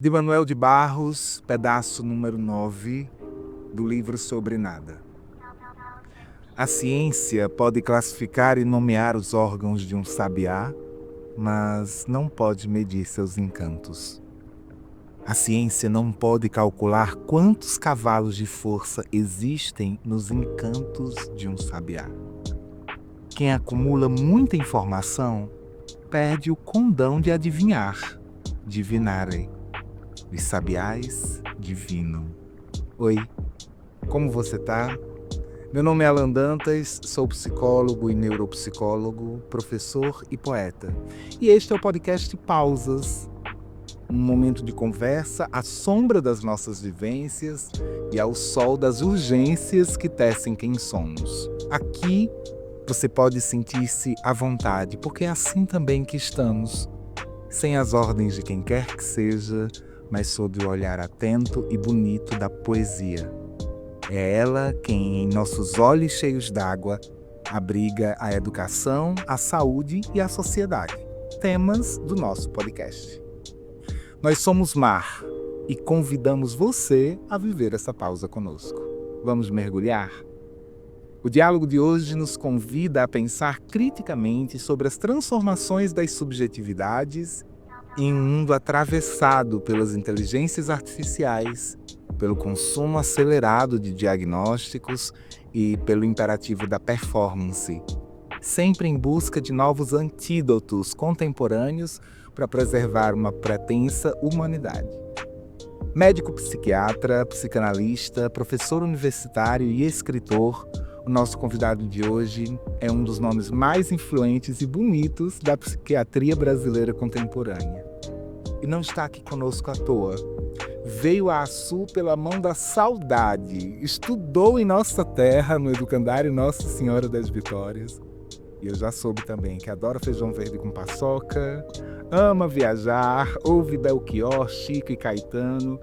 De Manuel de Barros, pedaço número 9 do livro Sobre Nada. A ciência pode classificar e nomear os órgãos de um sabiá, mas não pode medir seus encantos. A ciência não pode calcular quantos cavalos de força existem nos encantos de um sabiá. Quem acumula muita informação perde o condão de adivinhar, divinare. Os sabiás divinam. Oi, como você tá? Meu nome é Alan Dantas, sou psicólogo e neuropsicólogo, professor e poeta. E este é o podcast Pausas, um momento de conversa à sombra das nossas vivências e ao sol das urgências que tecem quem somos. Aqui você pode sentir-se à vontade, porque é assim também que estamos, sem as ordens de quem quer que seja, mas sob o olhar atento e bonito da poesia. É ela quem, em nossos olhos cheios d'água, abriga a educação, a saúde e a sociedade. Temas do nosso podcast. Nós somos mar e convidamos você a viver essa pausa conosco. Vamos mergulhar? O diálogo de hoje nos convida a pensar criticamente sobre as transformações das subjetividades em um mundo atravessado pelas inteligências artificiais, pelo consumo acelerado de diagnósticos e pelo imperativo da performance, sempre em busca de novos antídotos contemporâneos para preservar uma pretensa humanidade. Médico psiquiatra, psicanalista, professor universitário e escritor, o nosso convidado de hoje é um dos nomes mais influentes e bonitos da psiquiatria brasileira contemporânea. E não está aqui conosco à toa. Veio a Açu pela mão da saudade, estudou em nossa terra, no educandário Nossa Senhora das Vitórias. E eu já soube também que adora feijão verde com paçoca, ama viajar, ouve Belchior, Chico e Caetano,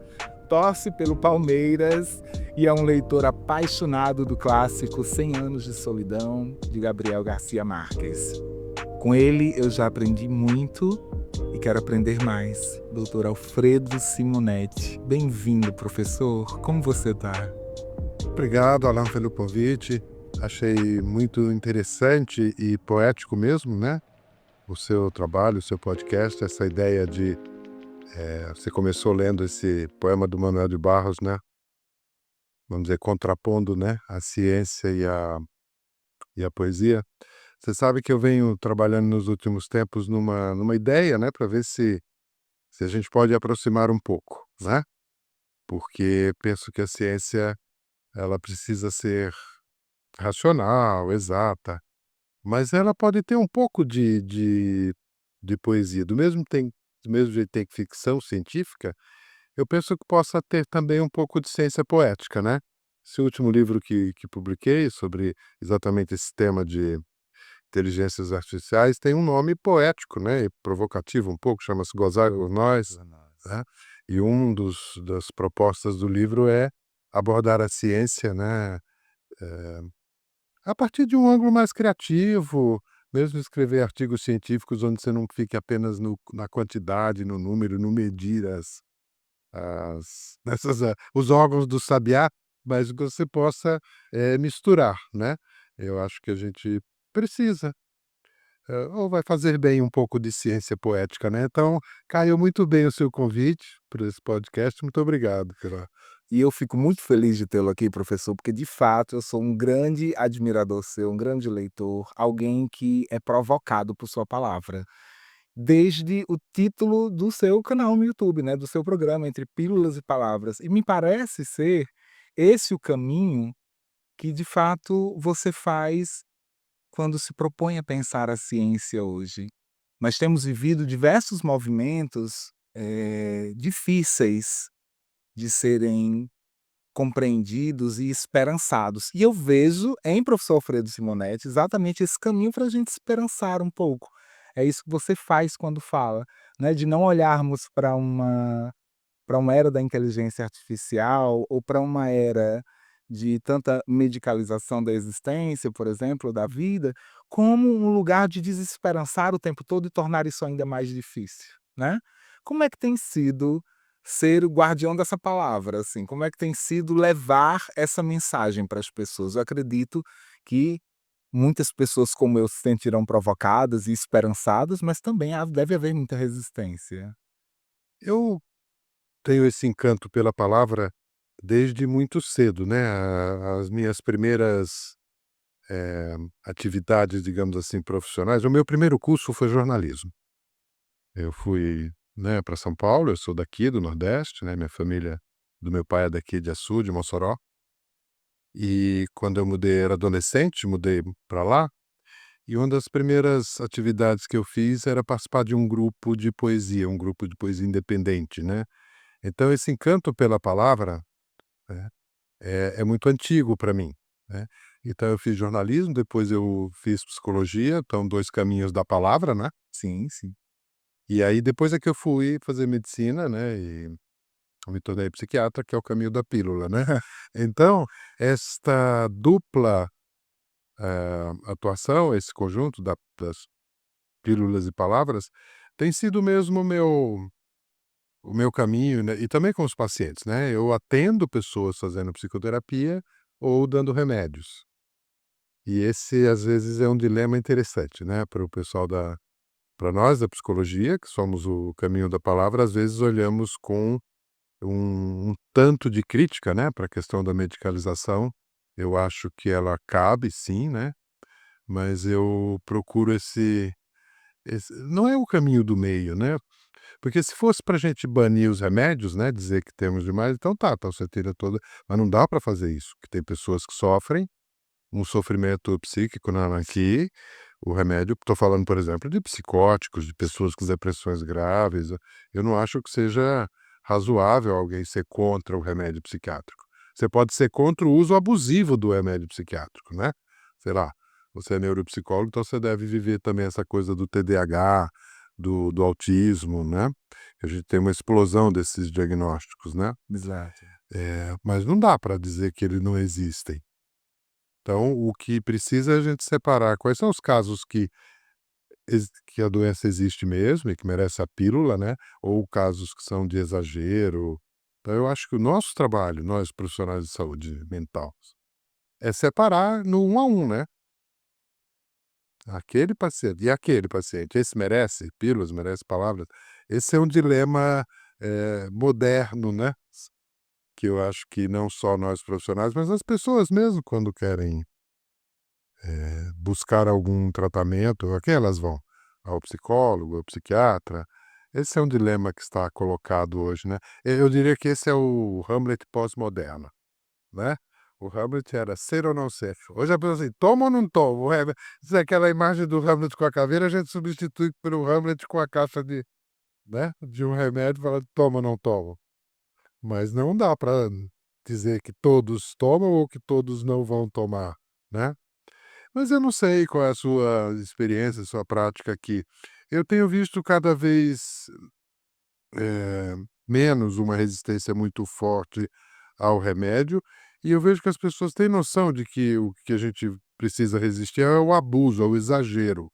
torce pelo Palmeiras e é um leitor apaixonado do clássico 100 Anos de Solidão, de Gabriel Garcia Marques. Com ele eu já aprendi muito e quero aprender mais. Doutor Alfredo Simonetti. Bem-vindo, professor. Como você está? Obrigado, Alan, pelo convite. Achei muito interessante e poético mesmo, né? O seu trabalho, o seu podcast, essa ideia de... você começou lendo esse poema do Manuel de Barros, né? Vamos dizer, contrapondo, né? A ciência e a poesia. Você sabe que eu venho trabalhando nos últimos tempos numa ideia, né? Para ver se a gente pode aproximar um pouco, né? Porque penso que a ciência, ela precisa ser racional, exata, mas ela pode ter um pouco de poesia. Do mesmo jeito que tem ficção científica, eu penso que possa ter também um pouco de ciência poética, né. Esse último livro que publiquei sobre exatamente esse tema de inteligências artificiais tem um nome poético, né, e provocativo um pouco, chama-se Gozar por Nós, né, e das propostas do livro é abordar a ciência, né, a partir de um ângulo mais criativo, mesmo escrever artigos científicos onde você não fique apenas na quantidade, no número, no medir os órgãos do sabiá, mas que você possa, misturar, né. Eu acho que a gente precisa, ou vai fazer bem um pouco de ciência poética, né. Então, caiu muito bem o seu convite para esse podcast, muito obrigado pela... E eu fico muito feliz de tê-lo aqui, professor, porque de fato eu sou um grande admirador seu, um grande leitor, alguém que é provocado por sua palavra. Desde o título do seu canal no YouTube, né, do seu programa, Entre Pílulas e Palavras. E me parece ser esse o caminho que de fato você faz quando se propõe a pensar a ciência hoje. Nós temos vivido diversos movimentos difíceis de serem compreendidos e esperançados. E eu vejo em professor Alfredo Simonetti exatamente esse caminho para a gente esperançar um pouco. É isso que você faz quando fala, né, de não olharmos para uma era da inteligência artificial ou para uma era de tanta medicalização da existência, por exemplo, da vida, como um lugar de desesperançar o tempo todo e tornar isso ainda mais difícil, né. Como é que tem sido ser o guardião dessa palavra, assim, como é que tem sido levar essa mensagem para as pessoas? Eu acredito que muitas pessoas como eu se sentirão provocadas e esperançadas, mas também deve haver muita resistência. Eu tenho esse encanto pela palavra desde muito cedo, né, as minhas primeiras, atividades, digamos assim, profissionais, o meu primeiro curso foi jornalismo. Eu fui, né, para São Paulo, eu sou daqui do Nordeste, né, minha família do meu pai é daqui de Açu, de Mossoró, e quando eu mudei era adolescente, mudei para lá, e uma das primeiras atividades que eu fiz era participar de um grupo de poesia independente, né. Então esse encanto pela palavra, né, é muito antigo para mim, né. Então eu fiz jornalismo, depois eu fiz psicologia, então 2 caminhos da palavra, né. Sim, sim. E aí depois é que eu fui fazer medicina, né, e eu me tornei psiquiatra, que é o caminho da pílula, né. Então, esta dupla, atuação, esse conjunto das pílulas e palavras, tem sido mesmo o meu caminho, né, e também com os pacientes, né. Eu atendo pessoas fazendo psicoterapia ou dando remédios. E esse, às vezes, é um dilema interessante, né, para o pessoal para nós da psicologia, que somos o caminho da palavra, às vezes olhamos com um tanto de crítica, né, para a questão da medicalização. Eu acho que ela cabe sim, né, mas eu procuro esse não é o caminho do meio, né, porque se fosse para a gente banir os remédios, né, dizer que temos demais, então tá, você tira toda, mas não dá para fazer isso, porque tem pessoas que sofrem um sofrimento psíquico aqui, o remédio, estou falando, por exemplo, de psicóticos, de pessoas com depressões graves, eu não acho que seja razoável alguém ser contra o remédio psiquiátrico. Você pode ser contra o uso abusivo do remédio psiquiátrico, né, sei lá, você é neuropsicólogo, então você deve viver também essa coisa do TDAH, do autismo, né, a gente tem uma explosão desses diagnósticos, né, Exato. mas não dá para dizer que eles não existem. Então, o que precisa é a gente separar quais são os casos que a doença existe mesmo e que merece a pílula, né, ou casos que são de exagero. Então eu acho que o nosso trabalho, nós profissionais de saúde mental, é separar no um a um, né. Aquele paciente e aquele paciente, esse merece pílulas, merece palavras. Esse é um dilema, moderno, né, que eu acho que não só nós profissionais, mas as pessoas mesmo quando querem buscar algum tratamento, a quem elas vão? Ao psicólogo, ao psiquiatra? Esse é um dilema que está colocado hoje, né. Eu diria que esse é o Hamlet pós-moderno, né. O Hamlet era ser ou não ser. Hoje a pessoa assim: "Toma ou não toma o remédio?" Se é aquela imagem do Hamlet com a caveira, a gente substitui pelo Hamlet com a caixa de, né, de um remédio, fala: "Toma ou não toma?" Mas não dá para dizer que todos tomam ou que todos não vão tomar, né. Mas eu não sei qual é a sua experiência, a sua prática aqui. Eu tenho visto cada vez, menos uma resistência muito forte ao remédio, e eu vejo que as pessoas têm noção de que o que a gente precisa resistir é o abuso, é o exagero,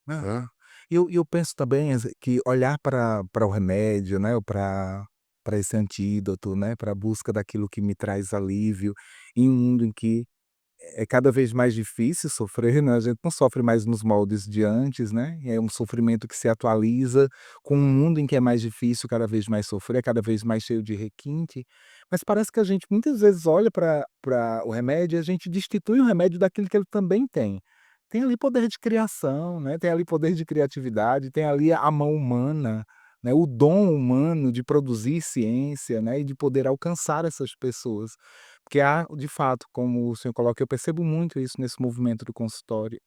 Aham. né. E eu penso também que olhar para o remédio, né, ou para esse antídoto, né, para a busca daquilo que me traz alívio, em um mundo em que é cada vez mais difícil sofrer, né, a gente não sofre mais nos moldes de antes, né, é um sofrimento que se atualiza com um mundo em que é mais difícil cada vez mais sofrer, cada vez mais cheio de requinte, mas parece que a gente muitas vezes olha para o remédio e a gente destitui o remédio daquilo que ele também tem. Tem ali poder de criação, né, tem ali poder de criatividade, tem ali a mão humana, né, o dom humano de produzir ciência, né, e de poder alcançar essas pessoas. Porque há, de fato, como o senhor coloca, eu percebo muito isso nesse movimento do consultório.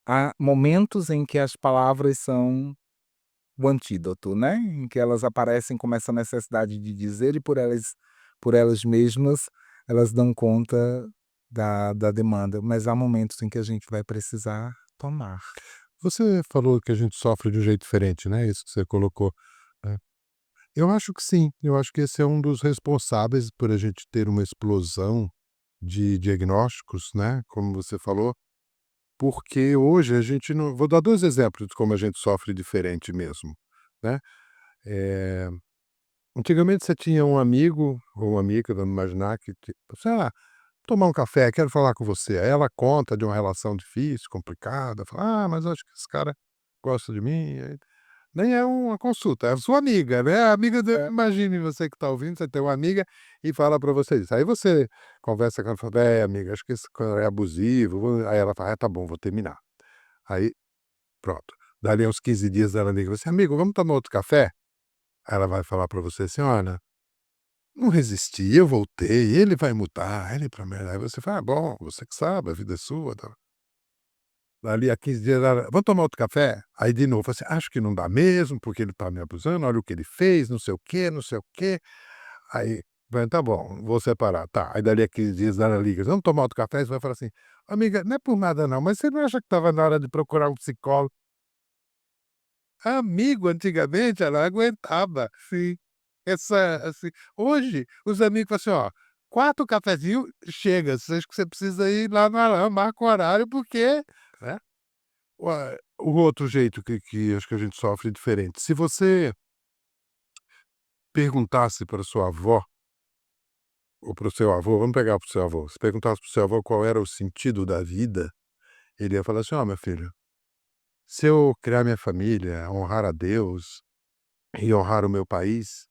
Há momentos em que as palavras são o antídoto, né, em que elas aparecem como essa necessidade de dizer e por elas mesmas, elas dão conta da demanda, mas há momentos em que a gente vai precisar tomar. Você falou que a gente sofre de um jeito diferente, né, isso que você colocou, né. Eu acho que sim, eu acho que esse é um dos responsáveis por a gente ter uma explosão de diagnósticos, né, como você falou, porque hoje a gente não vou dar 2 exemplos de como a gente sofre diferente mesmo, né. Antigamente você tinha um amigo ou uma amiga, vamos imaginar, que sei lá, tomar um café, quero falar com você. Aí ela conta de uma relação difícil, complicada, fala: "Ah, mas eu acho que esse cara gosta de mim". Aí nem é uma consulta, é a sua amiga, né, a amiga de imagine você que está ouvindo, você tem uma amiga e fala para você isso. Aí você conversa com ela e fala: "É, amiga, acho que esse cara é abusivo", aí ela fala: "Ah, tá bom, vou terminar". Aí pronto, dali uns 15 dias ela liga você: "Amigo, vamos tomar outro café?". Aí ela vai falar para você assim: "Olha, não resisti, eu voltei, ele vai mudar, ele promete". Aí você fala: "Ah, bom, você que sabe, a vida é sua, tal". Dali a 15 dias ela: "Vamos tomar outro café?". Aí de novo, assim: "Acho que não dá mesmo, porque ele tá me abusando, olha o que ele fez, não sei o quê, não sei o quê". Aí, vai: "Tá bom, vou separar". Tá, aí dali a 15 dias ela liga: "Vamos tomar outro café?". Você vai falar assim: "Amiga, não é por nada não, mas você não acha que estava na hora de procurar um psicólogo?". Amigo, antigamente, ela aguentava, sim. Essa assim, hoje os amigos falam assim: "Ó, 4 cafezinho chega, você acha que você precisa ir lá na marca o horário porque", né. O outro jeito que acho que a gente sofre diferente, se você perguntasse para sua avó ou para o seu avô, vamos pegar para o seu avô, se perguntasse para o seu avô qual era o sentido da vida, ele ia falar assim: "Ó, meu filho, se eu criar minha família, honrar a Deus e honrar o meu país,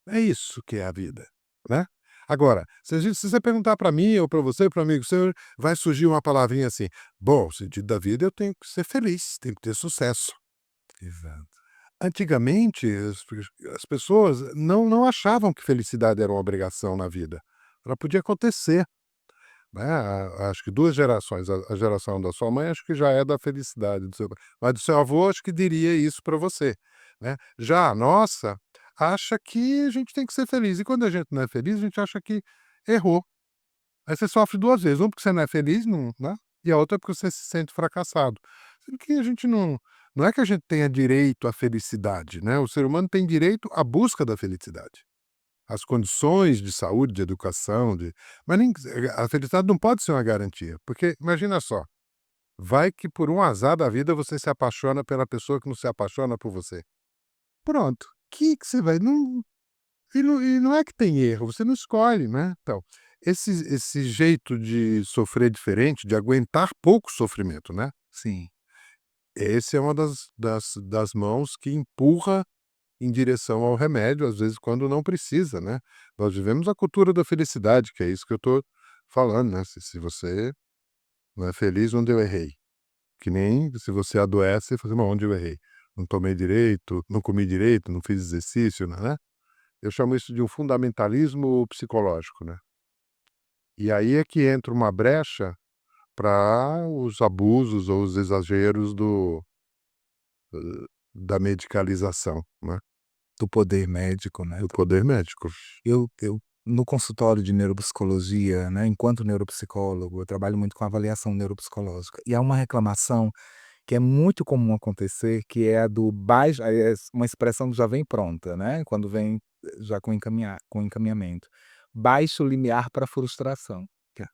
é isso que é a vida", né. Agora, se você perguntar para mim ou para você, para um amigo seu, vai surgir uma palavrinha assim: "Bom, o sentido da vida eu tenho que ser feliz, tenho que ter sucesso". Exato. Antigamente, as pessoas não achavam que felicidade era uma obrigação na vida. Ela podia acontecer, né, acho que 2 gerações, a geração da sua mãe acho que já é da felicidade, do seu mas do seu avô acho que diria isso para você, né. Já a nossa, acha que a gente tem que ser feliz, e quando a gente não é feliz, a gente acha que errou. Aí você sofre 2 vezes, um porque você não é feliz, não, né, e a outra é porque você se sente fracassado. Sendo que a gente não é que a gente tenha direito à felicidade, né, o ser humano tem direito à busca da felicidade. As condições de saúde, de educação, mas nem a felicidade não pode ser uma garantia, porque imagina só, vai que por um azar da vida você se apaixona pela pessoa que não se apaixona por você. Pronto, que você vai não e não é que tem erro, você não escolhe, né. Então, esse jeito de sofrer diferente, de aguentar pouco sofrimento, né, Sim. esse é uma das mãos que empurra em direção ao remédio, às vezes, quando não precisa, né. Nós vivemos a cultura da felicidade, que é isso que eu estou falando, né, se você não é feliz, onde eu errei? Que nem se você adoece, você fala assim: "Bom, onde eu errei? Não tomei direito, não comi direito, não fiz exercício", né. Eu chamo isso de um fundamentalismo psicológico, né. E aí é que entra uma brecha para os abusos ou os exageros da medicalização, né, Do poder médico, né. do poder médico. Eu no consultório de neuropsicologia, né, enquanto neuropsicólogo, eu trabalho muito com avaliação neuropsicológica, e há uma reclamação que é muito comum acontecer, que é a do baixo uma expressão que já vem pronta, né, quando vem já com encaminhamento. Baixo limiar para frustração. Que é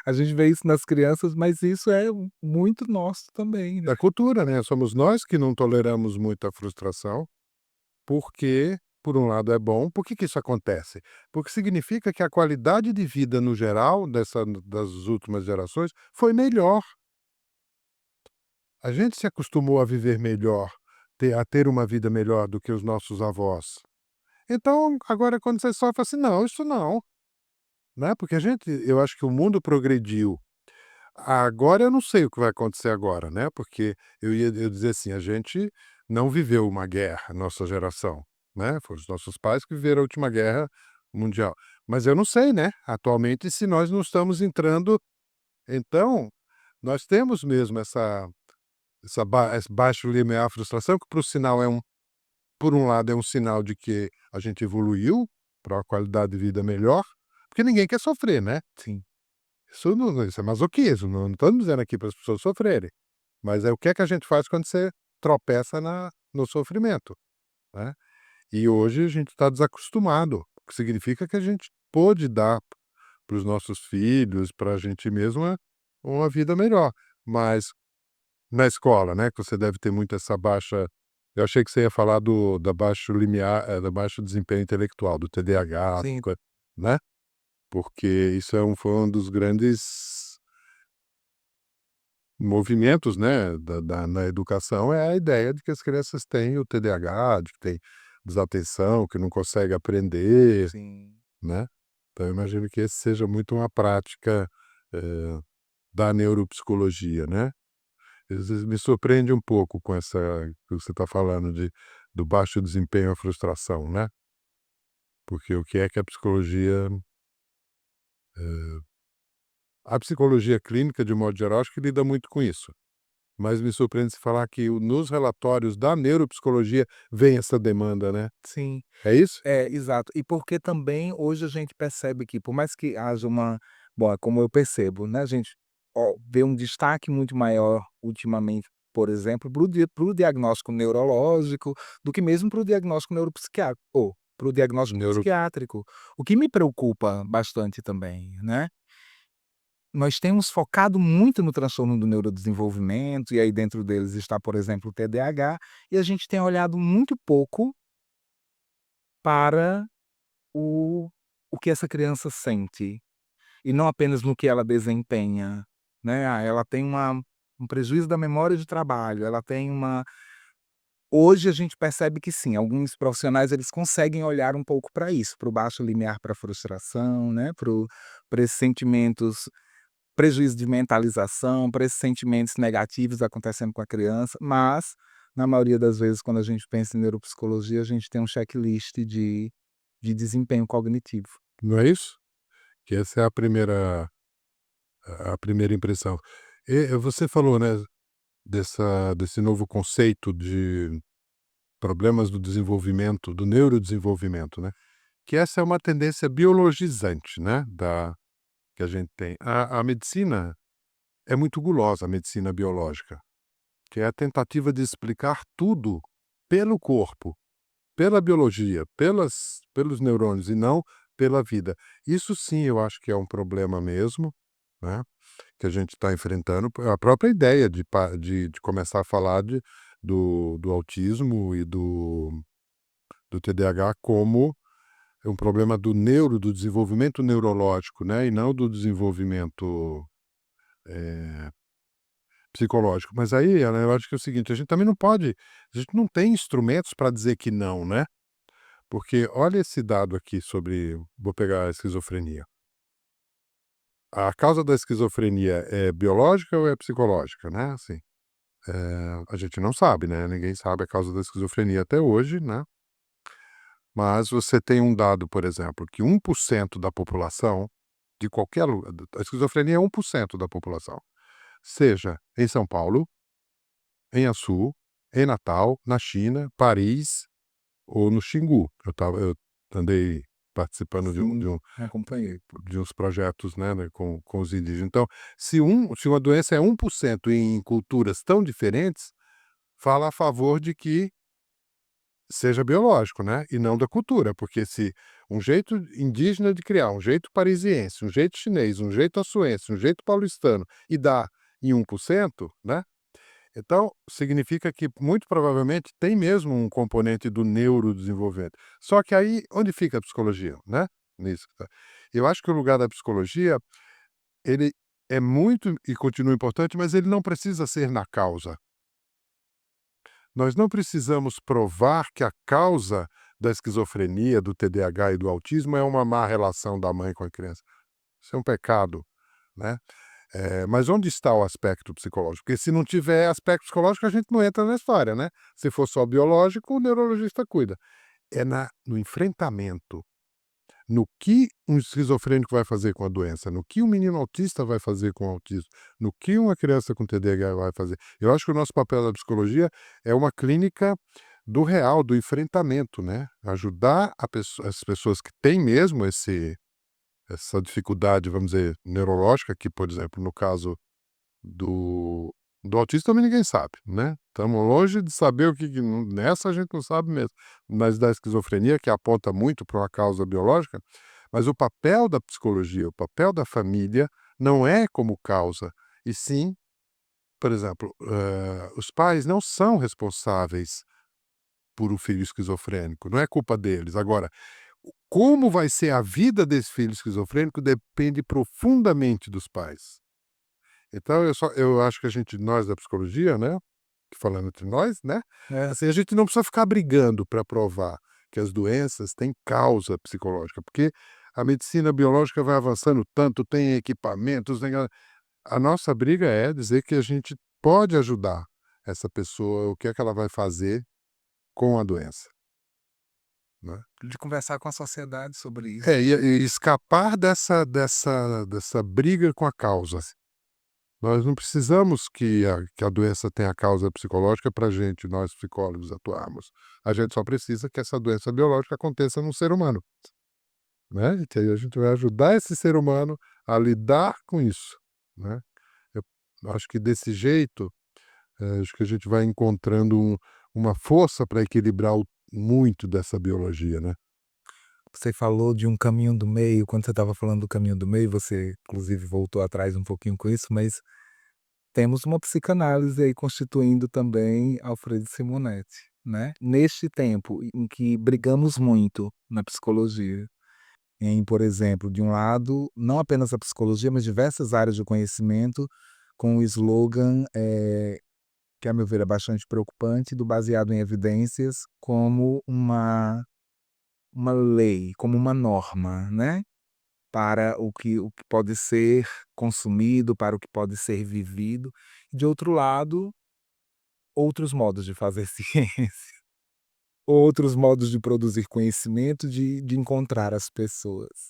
a gente vê isso nas crianças, mas isso é muito nosso também, né. Da cultura, né, somos nós que não toleramos muita frustração, porque, por um lado, é bom. Por que que isso acontece? Porque significa que a qualidade de vida no geral das últimas gerações foi melhor. A gente se acostumou a viver melhor, a ter uma vida melhor do que os nossos avós. Então, agora quando você sofre assim: "Não, isso não", né, porque eu acho que o mundo progrediu. Agora eu não sei o que vai acontecer agora, né, porque eu dizer assim, a gente não viveu uma guerra, nossa geração, né, foram os nossos pais que viveram a última guerra mundial. Mas eu não sei, né, atualmente se nós não estamos entrando, então, nós temos mesmo esse baixo limiar à frustração, que, por um lado, é um sinal de que a gente evoluiu para uma qualidade de vida melhor, porque ninguém quer sofrer, né. Sim. Isso é masoquismo, não estamos dizendo aqui para as pessoas sofrerem, mas é o que é que a gente faz quando você tropeça no sofrimento, né. E hoje a gente está desacostumado, o que significa que a gente pôde dar para os nossos filhos, para a gente mesmo, uma vida melhor. Mas na escola, né, que você deve ter muito essa baixa Eu achei que você ia falar da baixo limiar, da baixo desempenho intelectual, do TDAH, Sim, né? Porque isso foi um dos grandes movimentos, né, na educação, é a ideia de que as crianças têm o TDAH, de que tem desatenção, que não consegue aprender, sim. né? Então, eu imagino que esse seja muito uma prática eh, da neuropsicologia, né? Às vezes me surpreende um pouco com essa que você está falando do baixo desempenho e a frustração, né? Porque o que é que a psicologia clínica, de modo geral, acho que lida muito com isso. Mas me surpreende se falar que nos relatórios da neuropsicologia vem essa demanda, né? Sim. É isso? É, exato. E porque também hoje a gente percebe que por mais que haja uma bom, é como eu percebo, né, a gente, vê um destaque muito maior ultimamente, por exemplo, para o diagnóstico neurológico, do que mesmo para o diagnóstico neuropsiquiátrico ou para o diagnóstico Neuro psiquiátrico, o que me preocupa bastante também, né. Nós temos focado muito no transtorno do neurodesenvolvimento, e aí dentro deles está, por exemplo, o TDAH, e a gente tem olhado muito pouco para o o que essa criança sente, e não apenas no que ela desempenha, né. Ah, ela tem um prejuízo da memória de trabalho, ela tem uma hoje a gente percebe que sim, alguns profissionais eles conseguem olhar um pouco para isso, para o baixo limiar, para a frustração, né, para esses sentimentos, prejuízo de mentalização, para esses sentimentos negativos acontecendo com a criança, mas, na maioria das vezes, quando a gente pensa em neuropsicologia, a gente tem um checklist de desempenho cognitivo. não é isso? Que essa é a primeira impressão. Você falou, né, desse novo conceito de problemas do desenvolvimento, do neurodesenvolvimento, né? Que essa é uma tendência biologizante, né, que a gente tem. A medicina é muito gulosa, a medicina biológica, que é a tentativa de explicar tudo pelo corpo, pela biologia, pelos neurônios e não pela vida. Isso sim eu acho que é um problema mesmo, né, que a gente está enfrentando. A própria ideia de começar a falar do autismo e do TDAH como um problema do desenvolvimento neurológico, né, e não do desenvolvimento psicológico. Mas aí, Ana, eu acho que é o seguinte, a gente não tem instrumentos para dizer que não, né? Porque olha esse dado aqui sobre, vou pegar a esquizofrenia. A causa da esquizofrenia é biológica ou é psicológica, né? Assim, a gente não sabe, né? Ninguém sabe a causa da esquizofrenia até hoje, né? Mas você tem um dado, por exemplo, que 1% da população de qualquer lugar, a esquizofrenia é 1% da população, seja em São Paulo, em Açu, em Natal, na China, Paris ou no Xingu. Eu andei participando Sim, acompanhei. de uns projetos, né, com os indígenas. Então, se uma doença é 1% em culturas tão diferentes, fala a favor de que seja biológico, né, e não da cultura, porque se um jeito indígena de criar, um jeito parisiense, um jeito chinês, um jeito açuense, um jeito paulistano e dá em 1%, né, então significa que muito provavelmente tem mesmo um componente do neurodesenvolvimento. Só que aí onde fica a psicologia, né, nisso, tá. Eu acho que o lugar da psicologia, ele é muito e continua importante, mas ele não precisa ser na causa. Nós não precisamos provar que a causa da esquizofrenia, do TDAH e do autismo é uma má relação da mãe com a criança. Isso é um pecado, né. Mas onde está o aspecto psicológico? Porque se não tiver aspecto psicológico, a gente não entra na história, né. Se for só biológico, o neurologista cuida. É no enfrentamento, no que um esquizofrênico vai fazer com a doença, no que um menino autista vai fazer com o autismo, no que uma criança com TDAH vai fazer. Eu acho que o nosso papel da psicologia é uma clínica do real, do enfrentamento, né, ajudar as pessoas que têm mesmo essa dificuldade, vamos dizer, neurológica, que, por exemplo, no caso do do autista também ninguém sabe, né. Estamos longe de saber o que nessa a gente não sabe mesmo. Mas da esquizofrenia, que aponta muito para uma causa biológica, mas o papel da psicologia, o papel da família não é como causa, e sim, por exemplo, os pais não são responsáveis por um filho esquizofrênico, não é culpa deles. Agora, como vai ser a vida desse filho esquizofrênico depende profundamente dos pais. Então eu acho que nós da psicologia, né, falando entre nós, né, É, assim, a gente não precisa ficar brigando para provar que as doenças têm causa psicológica, porque a medicina biológica vai avançando tanto, tem equipamentos, a nossa briga é dizer que a gente pode ajudar essa pessoa, o que é que ela vai fazer com a doença, né. de conversar com a sociedade sobre É, isso. e escapar dessa briga com a causa. Nós não precisamos que a doença tenha causa psicológica para gente, nós psicólogos, atuarmos. A gente só precisa que essa doença biológica aconteça num ser humano, né, e que aí a gente vai ajudar esse ser humano a lidar com isso, né. Eu acho que desse jeito, acho que a gente vai encontrando uma força para equilibrar muito dessa biologia, né. Você falou de um caminho do meio, quando você estava falando do caminho do meio, você inclusive voltou atrás um pouquinho com isso, mas temos uma psicanálise aí constituindo também Alfredo Simonetti, né. Neste tempo em que brigamos muito na psicologia, em, por exemplo, de um lado, não apenas a psicologia, mas diversas áreas de conhecimento, com o slogan, que a meu ver é bastante preocupante, do baseado em evidências como uma lei, como uma norma, né, para o que pode ser consumido, para o que pode ser vivido. De outro lado, outros modos de fazer ciência, outros modos de produzir conhecimento, de encontrar as pessoas.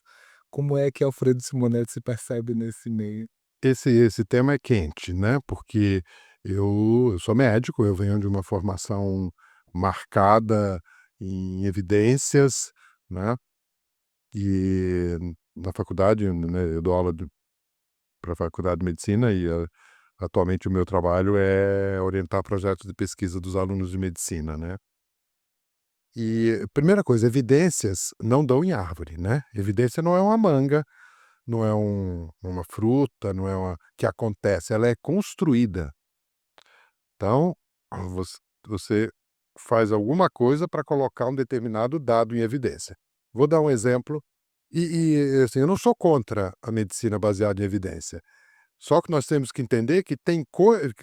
Como é que Alfredo Simonetti se percebe nesse meio? Esse tema é quente, né, porque eu sou médico, eu venho de uma formação marcada em evidências, né, e na faculdade, né, eu dou aula para a faculdade de medicina e, atualmente o meu trabalho é orientar projetos de pesquisa dos alunos de medicina, né. E, primeira coisa, evidências não dão em árvore, né, evidência não é uma manga, não é uma fruta, não é uma que acontece, ela é construída. Então, você faz alguma coisa para colocar um determinado dado em evidência. Vou dar um exemplo, assim, eu não sou contra a medicina baseada em evidência, só que nós temos que entender que tem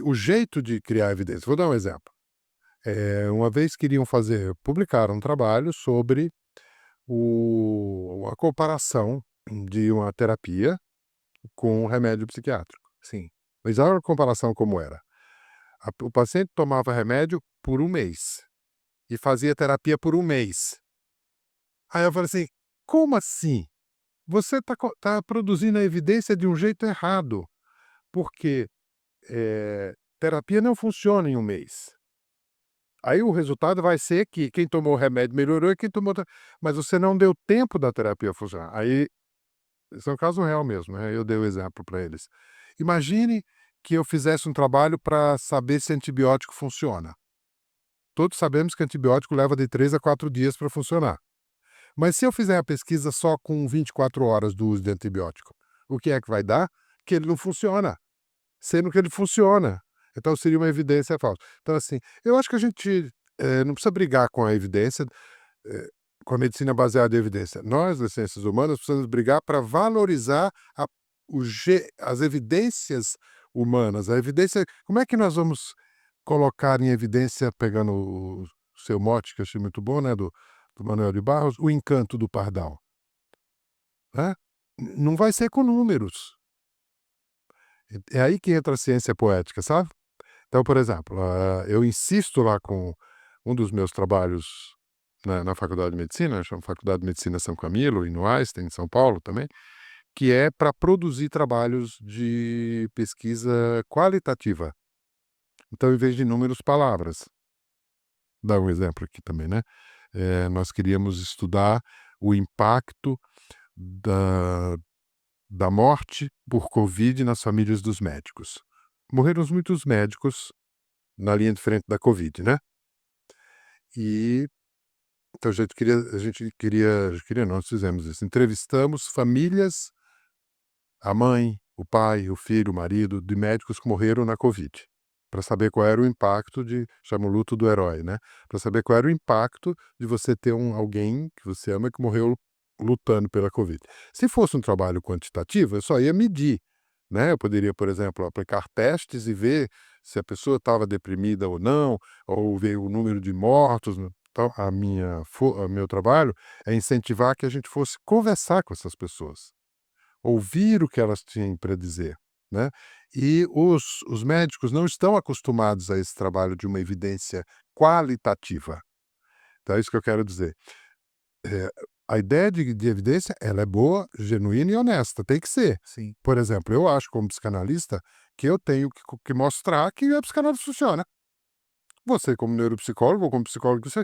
o jeito de criar evidência. Vou dar um exemplo. Uma vez publicaram um trabalho sobre a comparação de uma terapia com um remédio psiquiátrico. Sim. Mas olha a comparação como era. O paciente tomava remédio por um mês e fazia terapia por um mês. Aí eu falei assim: como assim? Você está produzindo a evidência de um jeito errado, porque terapia não funciona em um mês. Aí o resultado vai ser que quem tomou o remédio melhorou e quem tomou. Mas você não deu tempo da terapia funcionar. Aí, isso é um caso real mesmo, né? Eu dei o exemplo para eles. Imagine que eu fizesse um trabalho para saber se antibiótico funciona. Todos sabemos que antibiótico leva de 3 a 4 dias para funcionar. Mas se eu fizer a pesquisa só com 24 horas do uso de antibiótico, o que é que vai dar? Que ele não funciona, sendo que ele funciona. Então seria uma evidência falsa. Então, assim, eu acho que a gente não precisa brigar com a evidência, eh, com a medicina baseada em evidência. Nós, das ciências humanas, precisamos brigar para valorizar as evidências humanas. A evidência, como é que nós vamos colocar em evidência, pegando o seu mote, que eu achei muito bom, né, do Manuel de Barros, o encanto do pardal, né? Não vai ser com números. É aí que entra a ciência poética, sabe? Então, por exemplo, eu insisto lá com um dos meus trabalhos na Faculdade de Medicina, chama Faculdade de Medicina São Camilo, e no Einstein, em São Paulo também, que é para produzir trabalhos de pesquisa qualitativa. Então, em vez de números, palavras. Dar um exemplo aqui também, né? Nós queríamos estudar o impacto da, da morte por Covid nas famílias dos médicos. Morreram muitos médicos na linha de frente da Covid, né? E então a gente queria, nós fizemos isso. Entrevistamos famílias, a mãe, o pai, o filho, o marido de médicos que morreram na Covid. para saber qual era o impacto chama o luto do herói, né? Para saber qual era o impacto de você ter alguém que você ama que morreu lutando pela Covid. Se fosse um trabalho quantitativo, eu só ia medir, né? Eu poderia, por exemplo, aplicar testes e ver se a pessoa estava deprimida ou não, ou ver o número de mortos, né? Então, o meu trabalho é incentivar que a gente fosse conversar com essas pessoas, ouvir o que elas tinham para dizer, né? E os médicos não estão acostumados a esse trabalho de uma evidência qualitativa. Então, é isso que eu quero dizer. É, a ideia de evidência, ela é boa, genuína e honesta, tem que ser. Sim. Por exemplo, eu acho, como psicanalista, que eu tenho que mostrar que a psicanálise funciona. Você, como neuropsicólogo, ou como psicólogo, você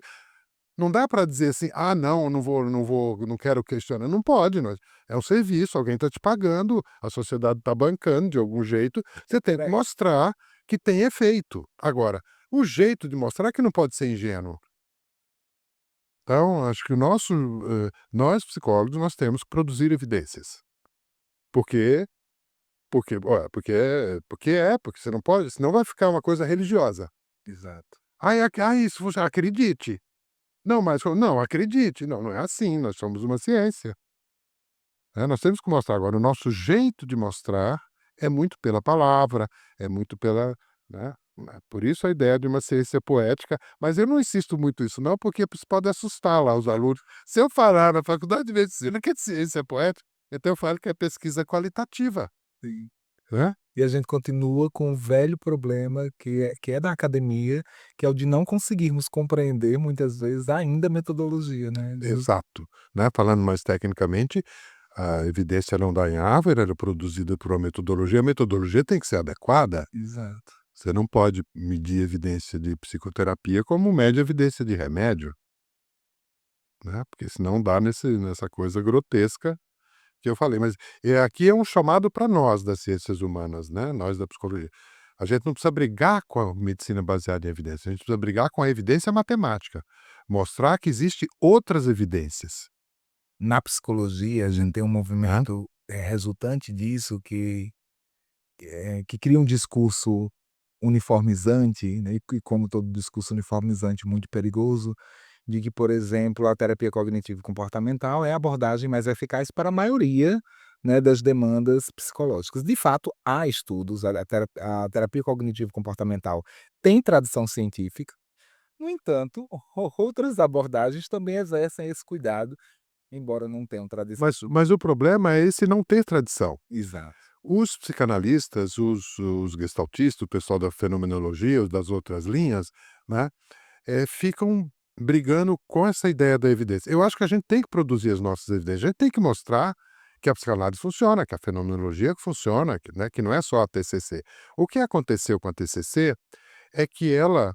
não dá para dizer assim: "Ah, não, não quero questionar". Não pode, é um serviço, alguém está te pagando, a sociedade está bancando de algum jeito, você tem que mostrar que tem efeito. Agora, o jeito de mostrar é que não pode ser ingênuo. Então, acho que nós psicólogos, nós temos que produzir evidências. Por quê? Porque você não pode, senão vai ficar uma coisa religiosa. Exato. Isso você acredite. Não, mas não, acredite. Não, não é assim, nós somos uma ciência, né, nós temos que mostrar. Agora, o nosso jeito de mostrar é muito pela palavra, é muito por isso a ideia de uma ciência poética, mas eu não insisto muito nisso não, porque isso pode assustar lá os alunos. Se eu falar na faculdade de medicina que é ciência poética, então eu falo que é pesquisa qualitativa, Sim. né. E a gente continua com o velho problema que é da academia, que é o de não conseguirmos compreender, muitas vezes, ainda a metodologia, né, Exato, né, falando mais tecnicamente, a evidência não dá em árvore, ela é produzida por uma metodologia, a metodologia tem que ser adequada. Exato. Você não pode medir evidência de psicoterapia como mede evidência de remédio, né, porque senão dá nessa coisa grotesca que eu falei. Mas aqui é um chamado para nós das ciências humanas, né, nós da psicologia. A gente não precisa brigar com a medicina baseada em evidência, a gente precisa brigar com a evidência matemática, mostrar que existe outras evidências, Na psicologia, a gente tem um né. movimento, resultante disso que cria um discurso uniformizante, né, e como todo discurso uniformizante muito perigoso, de que, por exemplo, a terapia cognitivo comportamental é a abordagem mais eficaz para a maioria, né, das demandas psicológicas. De fato, há estudos, a terapia cognitivo comportamental tem tradição científica, no entanto, outras abordagens também exercem esse cuidado, embora não tenham tradição. Mas o problema é esse não ter tradição. Exato. Os psicanalistas, os gestaltistas, o pessoal da fenomenologia, os das outras linhas, né, ficam brigando com essa ideia da evidência. Eu acho que a gente tem que produzir as nossas evidências, a gente tem que mostrar que a psicanálise funciona, que a fenomenologia funciona, que não é só a TCC. O que aconteceu com a TCC é que ela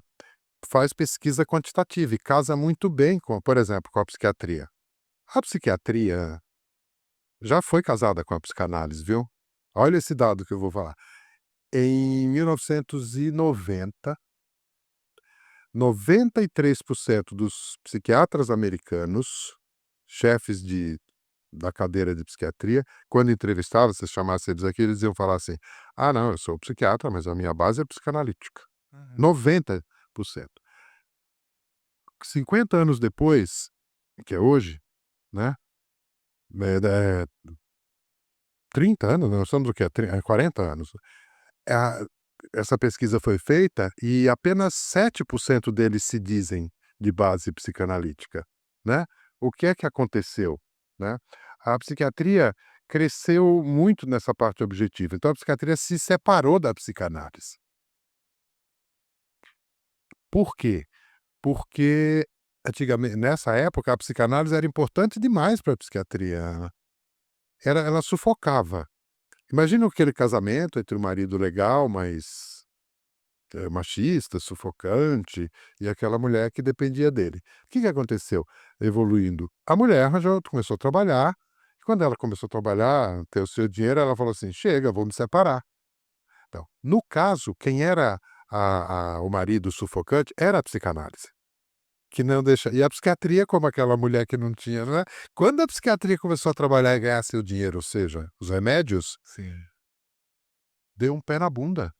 faz pesquisa quantitativa e casa muito bem com, por exemplo, com a psiquiatria. A psiquiatria já foi casada com a psicanálise, viu? Olha esse dado que eu vou falar. Em 1990, 93% dos psiquiatras americanos, chefes da cadeira de psiquiatria, quando entrevistavam, se chamasse eles aqui, eles iam falar assim: "Ah, não, eu sou psiquiatra, mas a minha base é psicanalítica". Aham. 90%. 50 anos depois, que é hoje, né, é 30 anos, nós estamos o quê? 40 anos. A Essa pesquisa foi feita e apenas 7% deles se dizem de base psicanalítica, né. O que é que aconteceu, né? A psiquiatria cresceu muito nessa parte objetiva, então a psiquiatria se separou da psicanálise. Por quê? Porque nessa época, a psicanálise era importante demais para a psiquiatria, ela sufocava. Imagina aquele casamento entre o marido legal, mas machista, sufocante, e aquela mulher que dependia dele. O que aconteceu evoluindo? A mulher começou a trabalhar, e quando ela começou a trabalhar, ter o seu dinheiro, ela falou assim: "Chega, vou me separar". Então, no caso, quem era o marido sufocante era a psicanálise, que não deixa, e a psiquiatria, como aquela mulher que não tinha, né, quando a psiquiatria começou a trabalhar e ganhar seu dinheiro, ou seja, os remédios, Sim. deu um pé na bunda.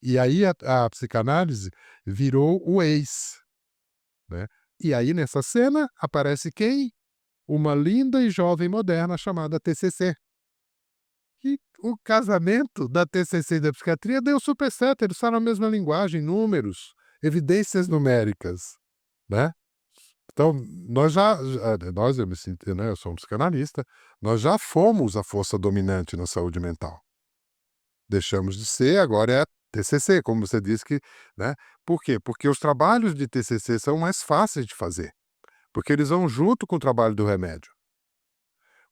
E aí a psicanálise virou o ex, né. E aí nessa cena aparece quem? Uma linda e jovem moderna chamada TCC. E o casamento da TCC e da psiquiatria deu super certo, eles falam a mesma linguagem, números, evidências numéricas, né. Então, nós, eu me sinto, né, eu sou um psicanalista, nós já fomos a força dominante na saúde mental. Deixamos de ser, agora é a TCC, como você disse que, né. Por quê? Porque os trabalhos de TCC são mais fáceis de fazer, porque eles vão junto com o trabalho do remédio.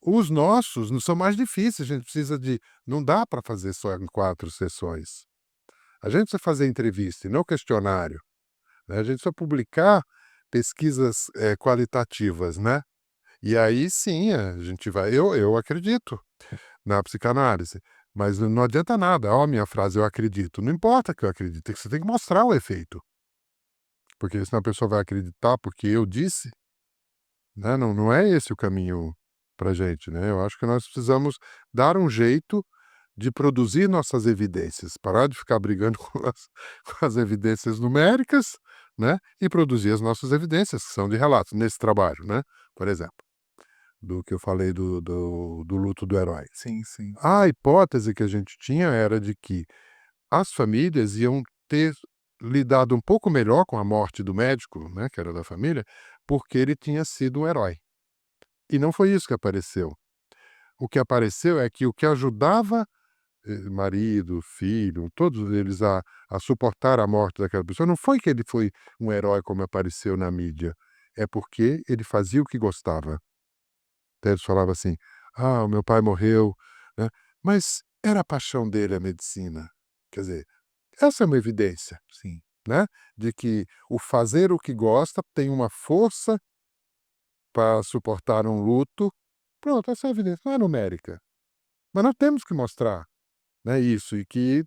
Os nossos não são mais difíceis, a gente precisa de não dá para fazer só em 4 sessões. A gente precisa fazer entrevista e não questionário, né, a gente precisa publicar pesquisas, qualitativas, né. E aí sim, a gente vai eu acredito na psicanálise, mas não adianta nada, ó a minha frase "eu acredito", não importa que eu acredite, você tem que mostrar o efeito, porque senão a pessoa vai acreditar porque eu disse, né, não é esse o caminho pra gente, né. Eu acho que nós precisamos dar um jeito de produzir nossas evidências, parar de ficar brigando com as evidências numéricas, né, e produzir as nossas evidências, que são de relatos, nesse trabalho, né, por exemplo, do que eu falei do luto do herói. Sim, sim. A hipótese que a gente tinha era de que as famílias iam ter lidado um pouco melhor com a morte do médico, né, que era da família, porque ele tinha sido um herói. E não foi isso que apareceu. O que apareceu é que o que ajudava marido, filho, todos eles a suportar a morte daquela pessoa, não foi que ele foi um herói como apareceu na mídia, é porque ele fazia o que gostava. Então eles falavam assim: "Ah, o meu pai morreu", né, mas era a paixão dele a medicina. Quer dizer, essa é uma evidência, Sim. né, de que o fazer o que gosta tem uma força para suportar um luto. Pronto, essa é a evidência, não é numérica, mas nós temos que mostrar, né, isso e que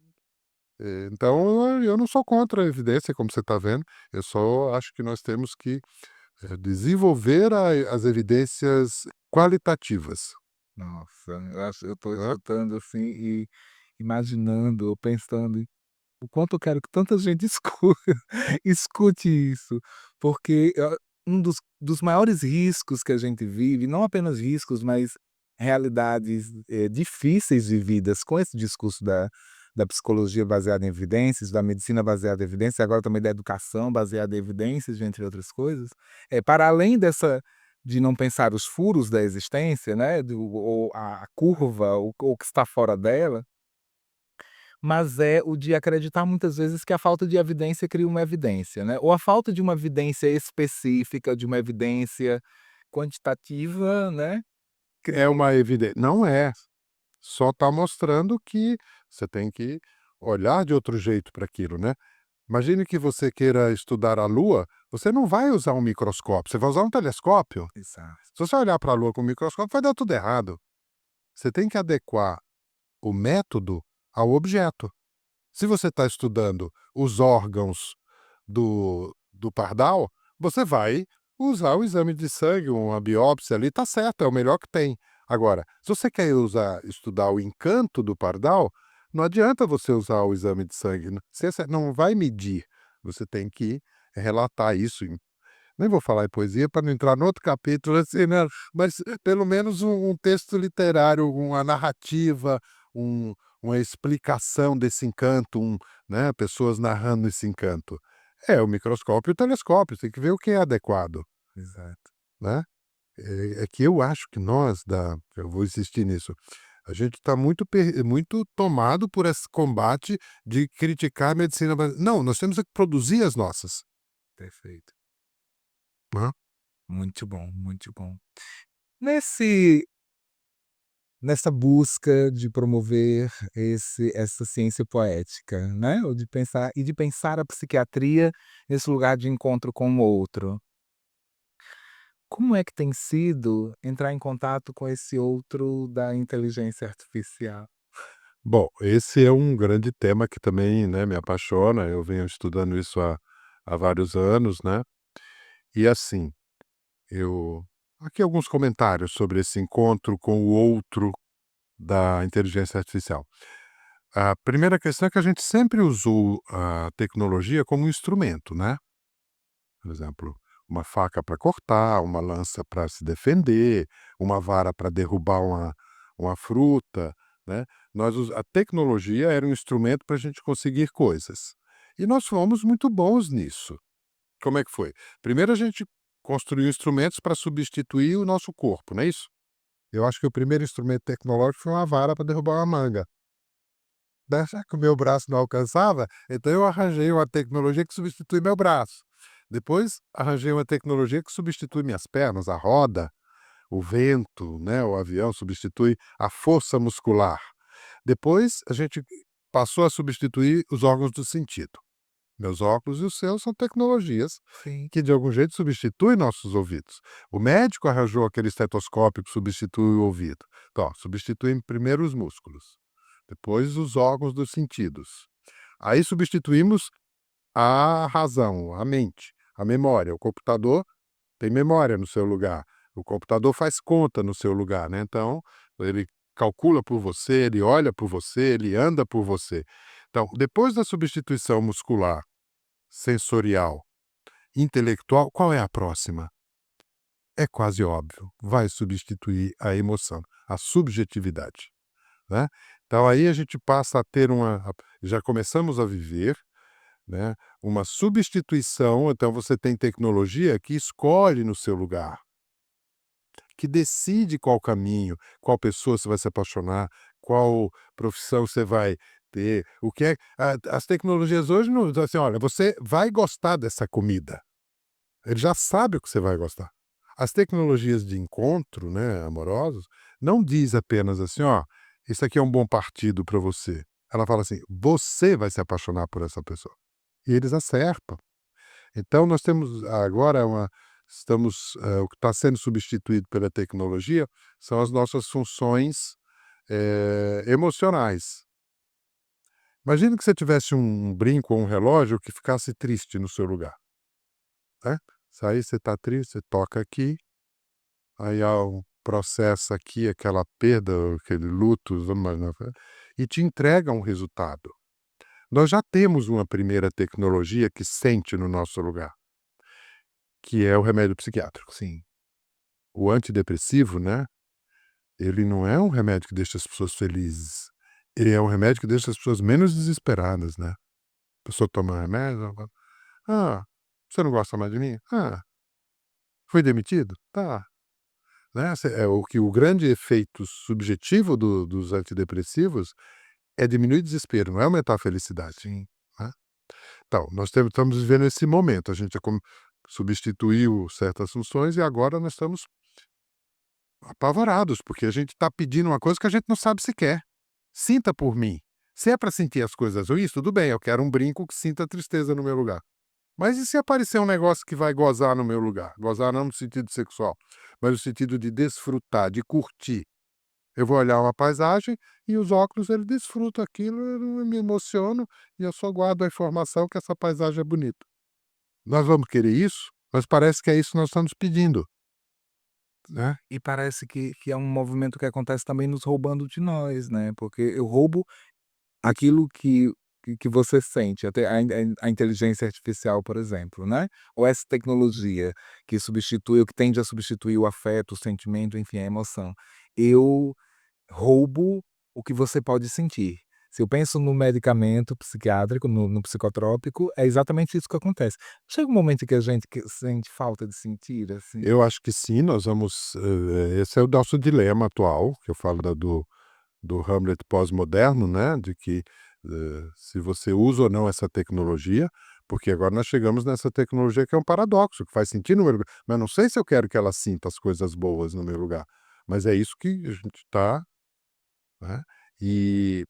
então eu não sou contra a evidência, como você está vendo, eu só acho que nós temos que, desenvolver as evidências qualitativas, Nossa, eu tô né. escutando, assim, e imaginando ou pensando em o quanto eu quero que tanta gente escute isso, porque, um dos maiores riscos que a gente vive, não apenas riscos, mas realidades, difíceis vividas com esse discurso da psicologia baseada em evidências, da medicina baseada em evidências, agora também da educação baseada em evidências, entre outras coisas, para além dessa de não pensar os furos da existência, né, ou a curva, ou o que está fora dela, mas é o de acreditar muitas vezes que a falta de evidência cria uma evidência, né, ou a falta de uma evidência específica, de uma evidência quantitativa, né, É cria uma evidência, não é, só está mostrando que você tem que olhar de outro jeito para aquilo, né. Imagine que você queira estudar a Lua, você não vai usar um microscópio, você vai usar um telescópio. exato, Se você olhar para a Lua com um microscópio, vai dar tudo errado. Você tem que adequar o método ao objeto. Se você está estudando os órgãos do pardal, você vai usar o exame de sangue, uma biópsia ali, tá certo, é o melhor que tem. Agora, se você quer estudar o encanto do pardal, não adianta você usar o exame de sangue, você não vai medir, você tem que relatar isso nem vou falar em poesia para não entrar no outro capítulo, assim, né, mas pelo menos um texto literário, uma narrativa, um uma explicação desse encanto, né, pessoas narrando esse encanto. É o microscópio e o telescópio, tem que ver o que é adequado, exato. né. É que eu acho que eu vou insistir nisso, a gente está muito tomado por esse combate de criticar a medicina brasi não, nós temos é que produzir as nossas, Perfeito. né. Muito bom, muito bom. Nesse Nessa busca de promover essa ciência poética, né, ou de pensar a psiquiatria nesse lugar de encontro com o outro. Como é que tem sido entrar em contato com esse outro da inteligência artificial? Bom, esse é um grande tema que também, né, me apaixona, eu venho estudando isso há vários anos, né, e assim, eu aqui alguns comentários sobre esse encontro com o outro da inteligência artificial. A primeira questão é que a gente sempre usou a tecnologia como um instrumento, né? Por exemplo, uma faca para cortar, uma lança para se defender, uma vara para derrubar uma fruta, né? A tecnologia era um instrumento para a gente conseguir coisas. E nós fomos muito bons nisso. Como é que foi? Primeiro a gente construiu instrumentos para substituir o nosso corpo, não é isso? Eu acho que o primeiro instrumento tecnológico foi uma vara para derrubar uma manga. Daí, já que o meu braço não alcançava, então eu arranjei uma tecnologia que substitui meu braço. Depois arranjei uma tecnologia que substitui minhas pernas, a roda, o vento, né, o avião substitui a força muscular. Depois a gente passou a substituir os órgãos do sentido. Meus óculos e os seus são tecnologias Sim. que de algum jeito substituem nossos ouvidos. O médico arranjou aquele estetoscópio que substitui o ouvido. Então, substitui primeiro os músculos, depois os órgãos dos sentidos. Aí substituímos a razão, a mente, a memória. O computador tem memória no seu lugar. O computador faz conta no seu lugar, né? Então, ele calcula por você, ele olha por você, ele anda por você. Então, depois da substituição muscular, sensorial, intelectual, qual é a próxima? É quase óbvio, vai substituir a emoção, a subjetividade, né? Então aí a gente passa a ter já começamos a viver, né, uma substituição. Então você tem tecnologia que escolhe no seu lugar, que decide qual caminho, qual pessoa você vai se apaixonar, qual profissão você vai ter, o que é as tecnologias hoje não dizem assim: "Olha, você vai gostar dessa comida". Ele já sabe o que você vai gostar. As tecnologias de encontro, né, amorosos, não diz apenas assim: "Ó, esse aqui é um bom partido para você". Ela fala assim: "Você vai se apaixonar por essa pessoa". E eles acertam. Então nós temos agora o que está sendo substituído pela tecnologia são as nossas funções, emocionais. Imagina que você tivesse um brinco ou um relógio que ficasse triste no seu lugar, né. Aí você está triste, você toca aqui. Aí há um processo aqui, aquela perda, aquele luto, e te entrega um resultado. Nós já temos uma primeira tecnologia que sente no nosso lugar, que é o remédio psiquiátrico. Sim. O antidepressivo, né, ele não é um remédio que deixa as pessoas felizes, ele é um remédio que deixa as pessoas menos desesperadas, né. A pessoa toma remédio, ela fala: "Ah, você não gosta mais de mim? Ah, fui demitido? Tá". Né, o grande efeito subjetivo dos antidepressivos é diminuir o desespero, não é aumentar a felicidade, Sim. né. Então, estamos vivendo esse momento, a gente já substituiu certas funções e agora nós estamos apavorados, porque a gente está pedindo uma coisa que a gente não sabe se quer. "Sinta por mim". Se é para sentir as coisas ruins, tudo bem, eu quero um brinco que sinta tristeza no meu lugar. Mas e se aparecer um negócio que vai gozar no meu lugar? Gozar não no sentido sexual, mas no sentido de desfrutar, de curtir. Eu vou olhar uma paisagem e os óculos ele desfruta aquilo, eu não me emociono e eu só guardo a informação que essa paisagem é bonita. Nós vamos querer isso? Mas parece que é isso que nós estamos pedindo, né. E parece que é um movimento que acontece também nos roubando de nós, né, porque eu roubo aquilo que você sente, até a inteligência artificial, por exemplo, né, ou essa tecnologia que substitui ou que tende a substituir o afeto, o sentimento, enfim, a emoção. Eu roubo o que você pode sentir. Se eu penso no medicamento psiquiátrico, no psicotrópico, é exatamente isso que acontece. Chega um momento que a gente que sente falta de sentir, assim. Eu acho que sim, nós vamos, esse é o nosso dilema atual, que eu falo do Hamlet pós-moderno, né, de que, se você usa ou não essa tecnologia, porque agora nós chegamos nessa tecnologia que é um paradoxo, que faz sentido no meu lugar, mas não sei se eu quero que ela sinta as coisas boas no meu lugar, mas é isso que a gente está, né. E,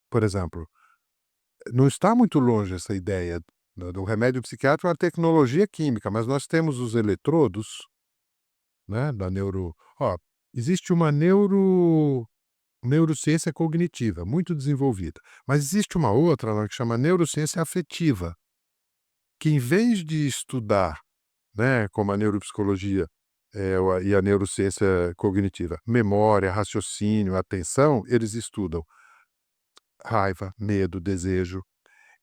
por exemplo, não está muito longe essa ideia do remédio psiquiátrico, é uma tecnologia química, mas nós temos os eletrodos, né, da existe uma neurociência cognitiva, muito desenvolvida. Mas existe uma outra, né, que chama neurociência afetiva, que em vez de estudar, né, como a neuropsicologia, e a neurociência cognitiva, memória, raciocínio, atenção, eles estudam raiva, medo, desejo.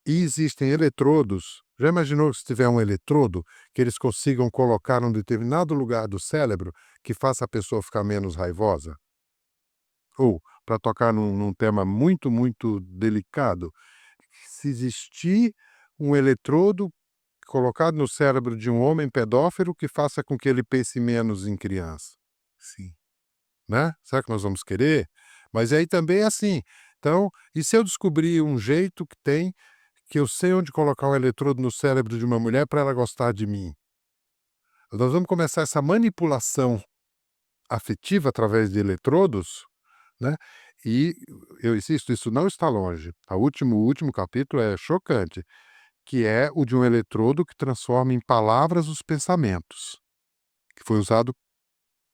E existem eletrodos. Já imaginou se tiver um eletrodo que eles consigam colocar num determinado lugar do cérebro que faça a pessoa ficar menos raivosa? Ou, para tocar num tema muito, muito delicado, se existir um eletrodo colocado no cérebro de um homem pedófilo que faça com que ele pense menos em criança, Sim. né? Será que nós vamos querer? Mas aí também é assim. Então, e se eu descobrir um jeito que eu sei onde colocar um eletrodo no cérebro de uma mulher para ela gostar de mim? Nós vamos começar essa manipulação afetiva através de eletrodos, né? E eu insisto, isso não está longe. O último capítulo é chocante, que é o de um eletrodo que transforma em palavras os pensamentos, que foi usado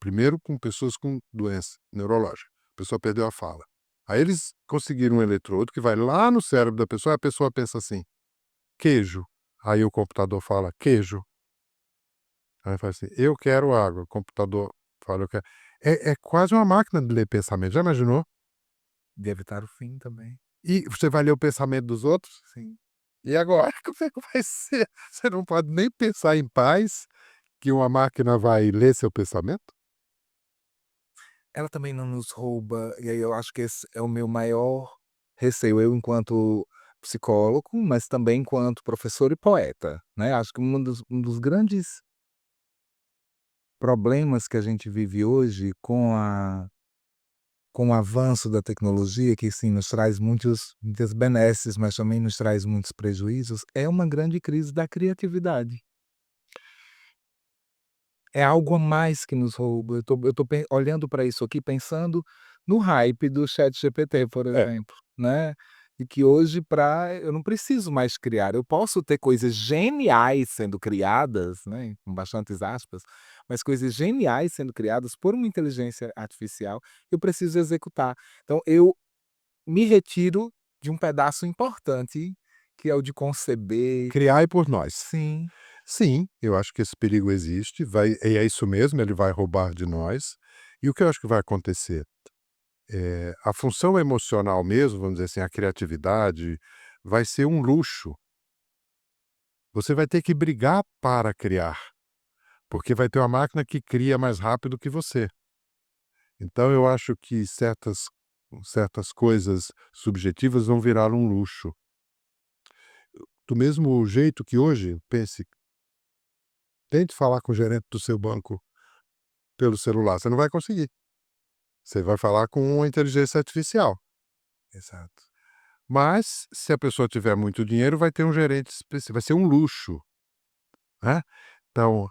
primeiro com pessoas com doença neurológica. A pessoa perdeu a fala. Aí eles conseguiram um eletrodo que vai lá no cérebro da pessoa e a pessoa pensa assim: queijo. Aí o computador fala queijo. Aí fala assim: eu quero água. O computador fala: eu quero. É quase uma máquina de ler pensamento. Já imaginou? De evitar o fim também. E você vai ler o pensamento dos outros? Sim. E agora, como é que vai ser? Você não pode nem pensar em paz que uma máquina vai ler seu pensamento? Ela também não nos rouba, e aí eu acho que esse é o meu maior receio, eu enquanto psicólogo, mas também enquanto professor e poeta, né, acho que um dos grandes problemas que a gente vive hoje com o avanço da tecnologia, que sim nos traz muitas benesses, mas também nos traz muitos prejuízos, é uma grande crise da criatividade. É algo a mais que nos rouba. Eu tô olhando para isso aqui pensando no hype do ChatGPT, por É. exemplo, né, e que hoje eu não preciso mais criar, eu posso ter coisas geniais sendo criadas, né, com bastantes aspas, mas coisas geniais sendo criadas por uma inteligência artificial, eu preciso executar. Então eu me retiro de um pedaço importante, que é o de conceber. Criar por nós. Sim, Sim, eu acho que esse perigo existe, e é isso mesmo, ele vai roubar de nós. E o que eu acho que vai acontecer? A função emocional mesmo, vamos dizer assim, a criatividade, vai ser um luxo. Você vai ter que brigar para criar, porque vai ter uma máquina que cria mais rápido que você. Então eu acho que certas coisas subjetivas vão virar um luxo. Do mesmo jeito que hoje, pense, tente falar com o gerente do seu banco pelo celular, você não vai conseguir. Você vai falar com uma inteligência artificial. exato. Mas, se a pessoa tiver muito dinheiro, vai ter um gerente específico, vai ser um luxo, né. Então,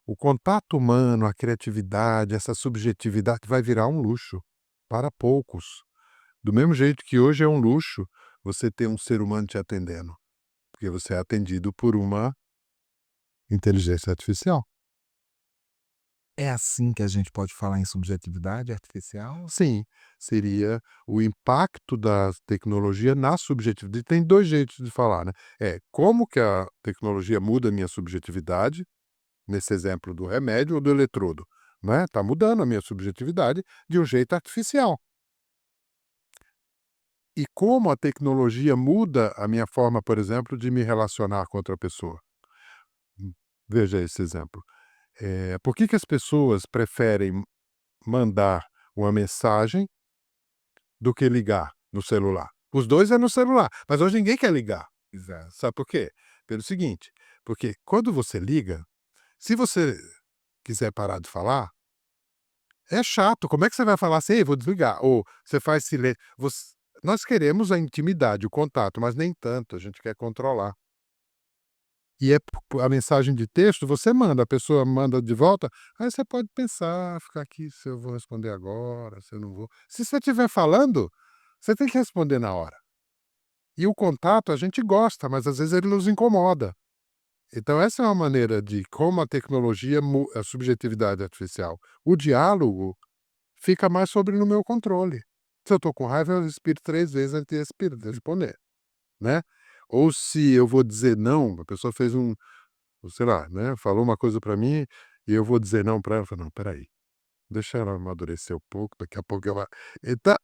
o contato humano, a criatividade, essa subjetividade vai virar um luxo para poucos. Do mesmo jeito que hoje é um luxo você ter um ser humano te atendendo, porque você é atendido por uma inteligência artificial. É assim que a gente pode falar em subjetividade artificial? Sim, seria o impacto da tecnologia na subjetividade. Tem 2 jeitos de falar, né. Como que a tecnologia muda a minha subjetividade, nesse exemplo do remédio ou do eletrodo, né, tá mudando a minha subjetividade de um jeito artificial. E como a tecnologia muda a minha forma, por exemplo, de me relacionar com outra pessoa. Hum, Veja esse exemplo. Por que que as pessoas preferem mandar uma mensagem do que ligar no celular? Os 2 é no celular, mas hoje ninguém quer ligar. Exato. Sabe por quê? Pelo seguinte, porque quando você liga, se você quiser parar de falar, é chato. Como é que você vai falar assim: "Ei, vou desligar", ou você faz silêncio. Nós queremos a intimidade, o contato, mas nem tanto, a gente quer controlar. E a mensagem de texto, você manda, a pessoa manda de volta, aí você pode pensar, ficar aqui se eu vou responder agora, se eu não vou. Se você estiver falando, você tem que responder na hora. E o contato a gente gosta, mas às vezes ele nos incomoda. Então essa é uma maneira de como a tecnologia a subjetividade artificial. O diálogo fica mais sobre no meu controle. Se eu estou com raiva, eu respiro 3 vezes antes de responder, né. Ou se eu vou dizer não, a pessoa fez sei lá, né, falou uma coisa para mim e eu vou dizer não para ela, eu falo: "Não, espera aí, deixa ela amadurecer um pouco, daqui a pouco ela". Então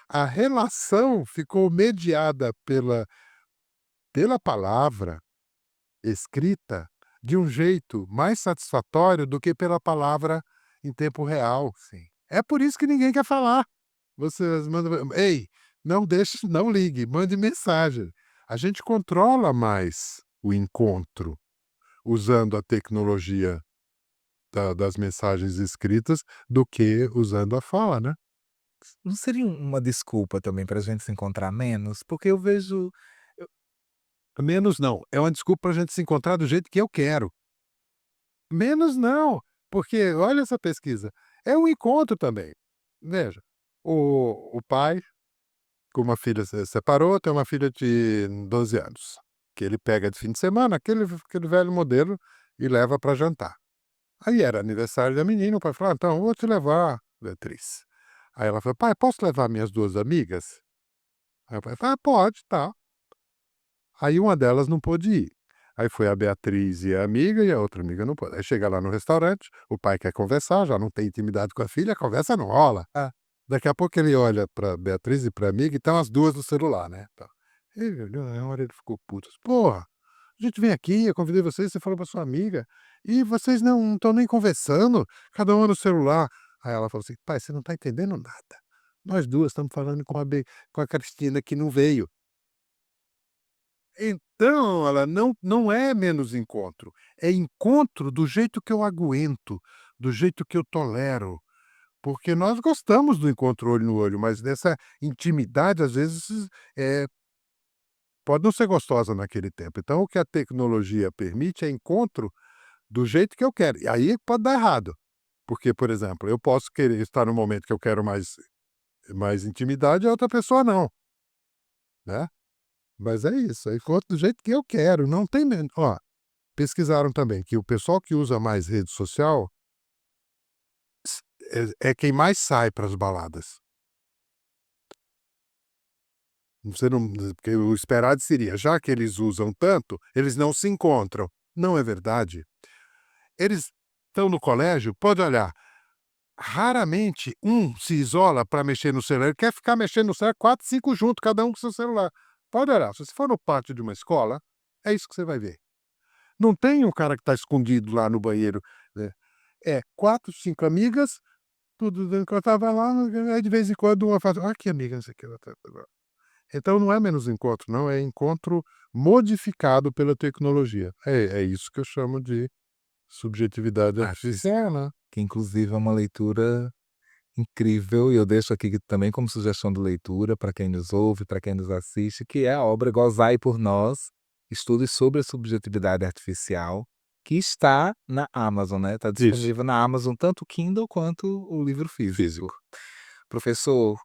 A relação ficou mediada pela palavra escrita de um jeito mais satisfatório do que pela palavra em tempo real. Sim. É por isso que ninguém quer falar. Vocês mandam: "Ei, não deixe, não ligue, mande mensagem". A gente controla mais o encontro usando a tecnologia das mensagens escritas do que usando a fala, né. Não seria uma desculpa também para a gente se encontrar menos? Porque eu vejo Menos não, é uma desculpa para a gente se encontrar do jeito que eu quero. Menos não, porque olha essa pesquisa, é um encontro também. Veja, o pai com uma filha se separou, tem uma filha de 12 anos, que ele pega de fim de semana, aquele velho modelo, e leva para jantar. Aí era aniversário da menina, o pai falou: "Ah, então eu vou te levar, Beatriz". Aí ela falou: "Pai, posso levar minhas 2 amigas?". Aí o pai falou: "Ah, pode, tá". Aí uma delas não pôde ir. Aí foi a Beatriz e a amiga, e a outra amiga não pôde. Aí chega lá no restaurante, o pai quer conversar, já não tem intimidade com a filha, a conversa não rola. Daqui a pouco ele olha pra Beatriz e pra amiga e estão as 2 no celular, né, tal. Ele olhou, na hora ele ficou puto: "Porra, a gente vem aqui, eu convidei vocês, você falou pra sua amiga, e vocês não estão nem conversando, cada uma no celular". Aí ela falou assim: "Pai, você não tá entendendo nada. Nós 2 estamos falando com a Cristina que não veio". Então, ela não é menos encontro, é encontro do jeito que eu aguento, do jeito que eu tolero, porque nós gostamos do encontro olho no olho, mas nessa intimidade, às vezes, pode não ser gostosa naquele tempo. Então o que a tecnologia permite é encontro do jeito que eu quero, e aí pode dar errado, porque, por exemplo, eu posso querer estar no momento que eu quero mais intimidade e a outra pessoa não, né. Mas é isso, é encontro do jeito que eu quero, não tem ó. Pesquisaram também que o pessoal que usa mais rede social é quem mais sai para as baladas. Você não, porque o esperado seria, já que eles usam tanto, eles não se encontram. Não é verdade. Eles estão no colégio, pode olhar, raramente um se isola para mexer no celular, ele quer ficar mexendo no celular 4, 5 junto, cada um com seu celular. Pode olhar, se você for no pátio de uma escola, é isso que você vai ver. Não tem um cara que está escondido lá no banheiro, né. É 4, 5 amigas. Tudo dentro que eu estava lá, aí de vez em quando uma fala: "Ah, que amiga, não sei o que, então não é menos encontro não, é encontro modificado pela tecnologia. É isso que eu chamo de subjetividade artificial, né. que inclusive é uma leitura incrível, e eu deixo aqui também como sugestão de leitura para quem nos ouve, para quem nos assiste, que é a obra Gozai por Nós, Estudos sobre a Subjetividade Artificial, que está na Amazon, né, está Isso, disponível na Amazon, tanto o Kindle quanto o livro físico. físico. Professor,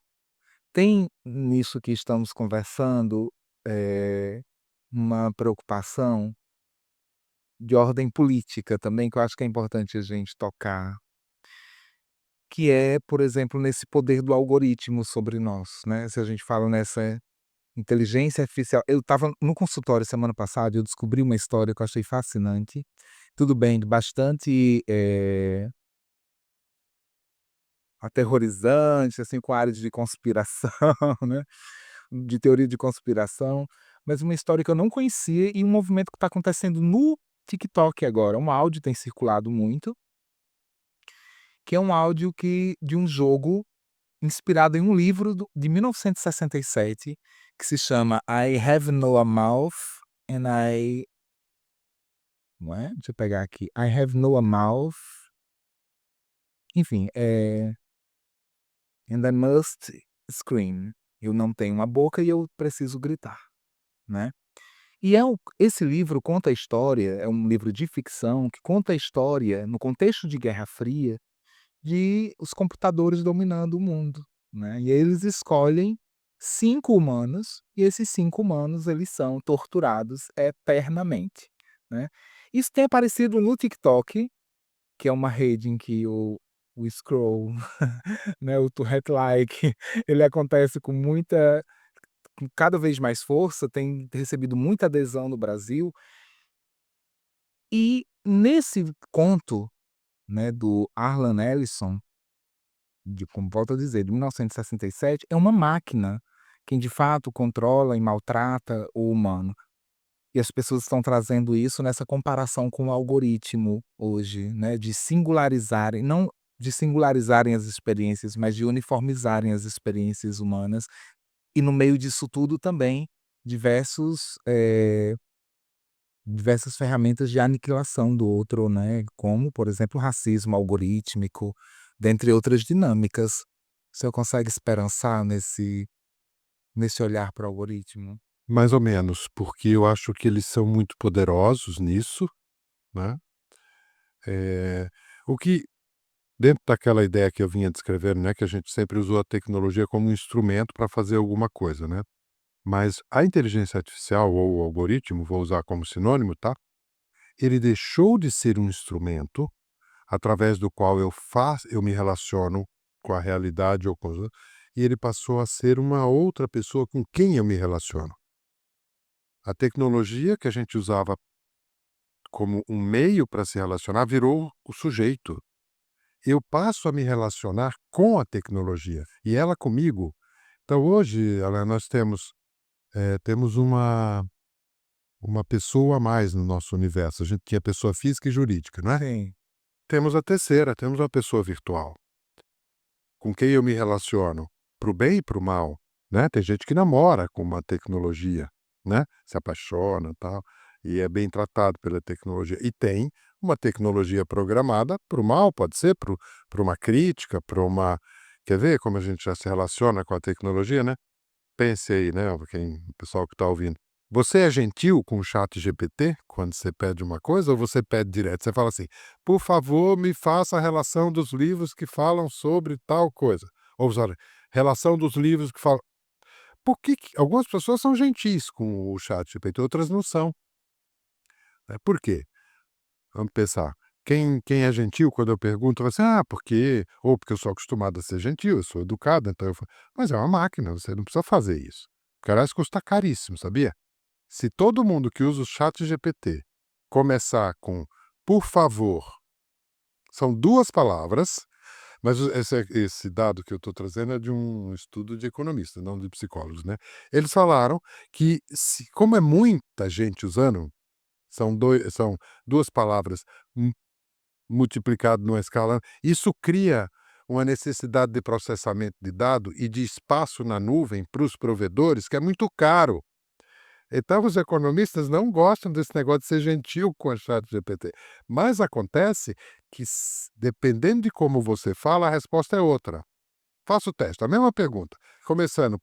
tem nisso que estamos conversando, eh, uma preocupação de ordem política também, que eu acho que é importante a gente tocar, que é, por exemplo, nesse poder do algoritmo sobre nós, né, se a gente fala nessa inteligência artificial. Eu estava no consultório semana passada e eu descobri uma história que eu achei fascinante, tudo bem, bastante, aterrorizante, assim, com áreas de conspiração, né, de teoria de conspiração, mas uma história que eu não conhecia e um movimento que está acontecendo no TikTok agora. Um áudio tem circulado muito, que é um áudio de um jogo inspirado em um livro de 1967, que se chama I Have No Mouth and I não é? Deixa eu pegar aqui. I Have No Mouth, enfim, and I Must Scream. Eu não tenho uma boca e eu preciso gritar, né. E esse livro conta a história, é um livro de ficção que conta a história, no contexto de Guerra Fria, de os computadores dominando o mundo, né, e eles escolhem 5 humanos, e esses 5 humanos eles são torturados eternamente, né. Isso tem aparecido no TikTok, que é uma rede em que o scroll, né, o Tourette like, ele acontece com cada vez mais força, tem recebido muita adesão no Brasil, e nesse conto, né, do Harlan Ellison, como volto a dizer, de 1967, é uma máquina quem de fato controla e maltrata o humano. E as pessoas estão trazendo isso nessa comparação com o algoritmo hoje, né, de singularizarem, não de singularizarem as experiências, mas de uniformizarem as experiências humanas. E no meio disso tudo também diversos, diversas ferramentas de aniquilação do outro, né, como, por exemplo, o racismo algorítmico, dentre outras dinâmicas. O senhor consegue esperançar nesse olhar para o algoritmo? Mais ou menos, porque eu acho que eles são muito poderosos nisso, né. Eh, o que dentro daquela ideia que eu vinha descrevendo, né, que a gente sempre usou a tecnologia como um instrumento para fazer alguma coisa, né. Mas a inteligência artificial ou o algoritmo, vou usar como sinônimo, tá, ele deixou de ser um instrumento através do qual eu me relaciono com a realidade ou com os outros, e ele passou a ser uma outra pessoa com quem eu me relaciono. A tecnologia que a gente usava como um meio para se relacionar virou o sujeito. Eu passo a me relacionar com a tecnologia e ela comigo. Então hoje, Alan, nós temos uma pessoa a mais no nosso universo. A gente tinha pessoa física e jurídica, não é? Sim, Temos a terceira, temos uma pessoa virtual, com quem eu me relaciono, para o bem e para o mal, né? Tem gente que namora com uma tecnologia, né? Se apaixona e tal, e é bem tratado pela tecnologia. E tem uma tecnologia programada para o mal, pode ser para uma crítica, para uma... Quer ver como a gente já se relaciona com a tecnologia, né? Pense aí, né, o pessoal que está ouvindo. Você é gentil com o chat GPT quando você pede uma coisa ou você pede direto? Você fala assim: por favor, me faça a relação dos livros que falam sobre tal coisa. Ou seja, relação dos livros que falam. Por que algumas pessoas são gentis com o chat GPT, outras não são? Né? Por quê? Vamos pensar. Quem é gentil, quando eu pergunto, vai assim, porque, ou porque eu sou acostumado a ser gentil, eu sou educado, então eu falo, mas é uma máquina, você não precisa fazer isso. Porque, aliás, custa caríssimo, sabia? Se todo mundo que usa o chat GPT começar com por favor, são duas palavras, mas esse dado que eu estou trazendo é de um estudo de economistas, não de psicólogos, né? Eles falaram que, como é muita gente usando, são duas palavras multiplicado numa escala, isso cria uma necessidade de processamento de dado e de espaço na nuvem para os provedores que é muito caro. Então os economistas não gostam desse negócio de ser gentil com a ChatGPT, mas acontece que dependendo de como você fala, a resposta é outra. Faça o teste, a mesma pergunta, começando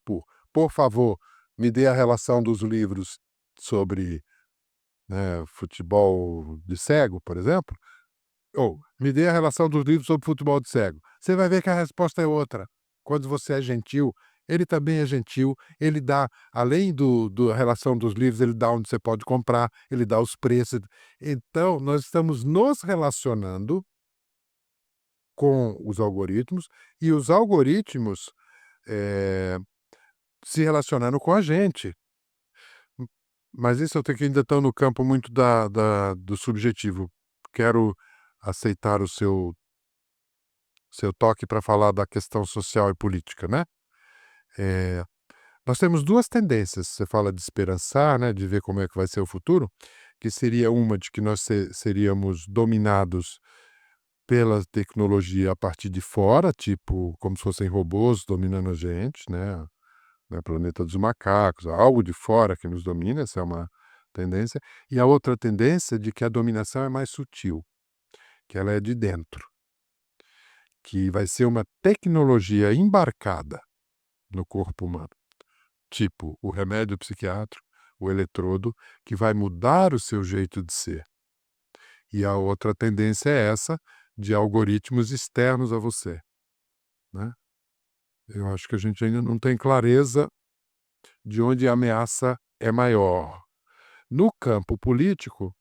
por favor, me dê a relação dos livros sobre, né, futebol de cego, por exemplo, ou me dê a relação dos livros sobre futebol de cego. Você vai ver que a resposta é outra. Quando você é gentil, ele também é gentil, ele dá, além do relação dos livros, ele dá onde você pode comprar, ele dá os preços. Então, nós estamos nos relacionando com os algoritmos e os algoritmos eh, se relacionando com a gente. Mas isso eu tenho que ainda estão no campo muito do subjetivo. Quero aceitar o seu toque para falar da questão social e política, né. Eh, nós temos 2 tendências, você fala de esperançar, né, de ver como é que vai ser o futuro, que seria uma de que nós seríamos dominados pela tecnologia a partir de fora, tipo, como se fossem robôs dominando a gente, né, planeta dos macacos, algo de fora que nos domina, essa é uma tendência. E a outra tendência de que a dominação é mais sutil, que ela é de dentro, que vai ser uma tecnologia embarcada no corpo humano, tipo o remédio psiquiátrico, o eletrodo, que vai mudar o seu jeito de ser. E a outra tendência é essa, de algoritmos externos a você, né. Eu acho que a gente ainda não tem clareza de onde a ameaça é maior. No campo político,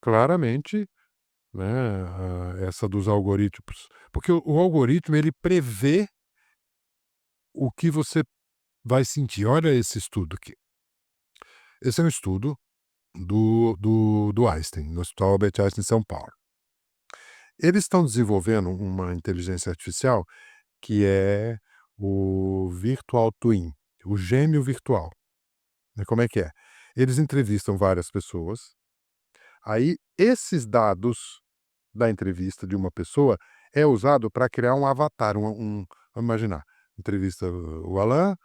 claramente, né, essa dos algoritmos, porque o algoritmo ele prevê o que você vai sentir. Olha esse estudo aqui. Esse é um estudo do Einstein, no Hospital Albert Einstein em São Paulo. Eles estão desenvolvendo uma inteligência artificial que é o Virtual Twin, o gêmeo virtual. Como é que é? Eles entrevistam várias pessoas, aí esses dados da entrevista de uma pessoa é usado para criar um avatar, vamos imaginar, entrevista o Alan,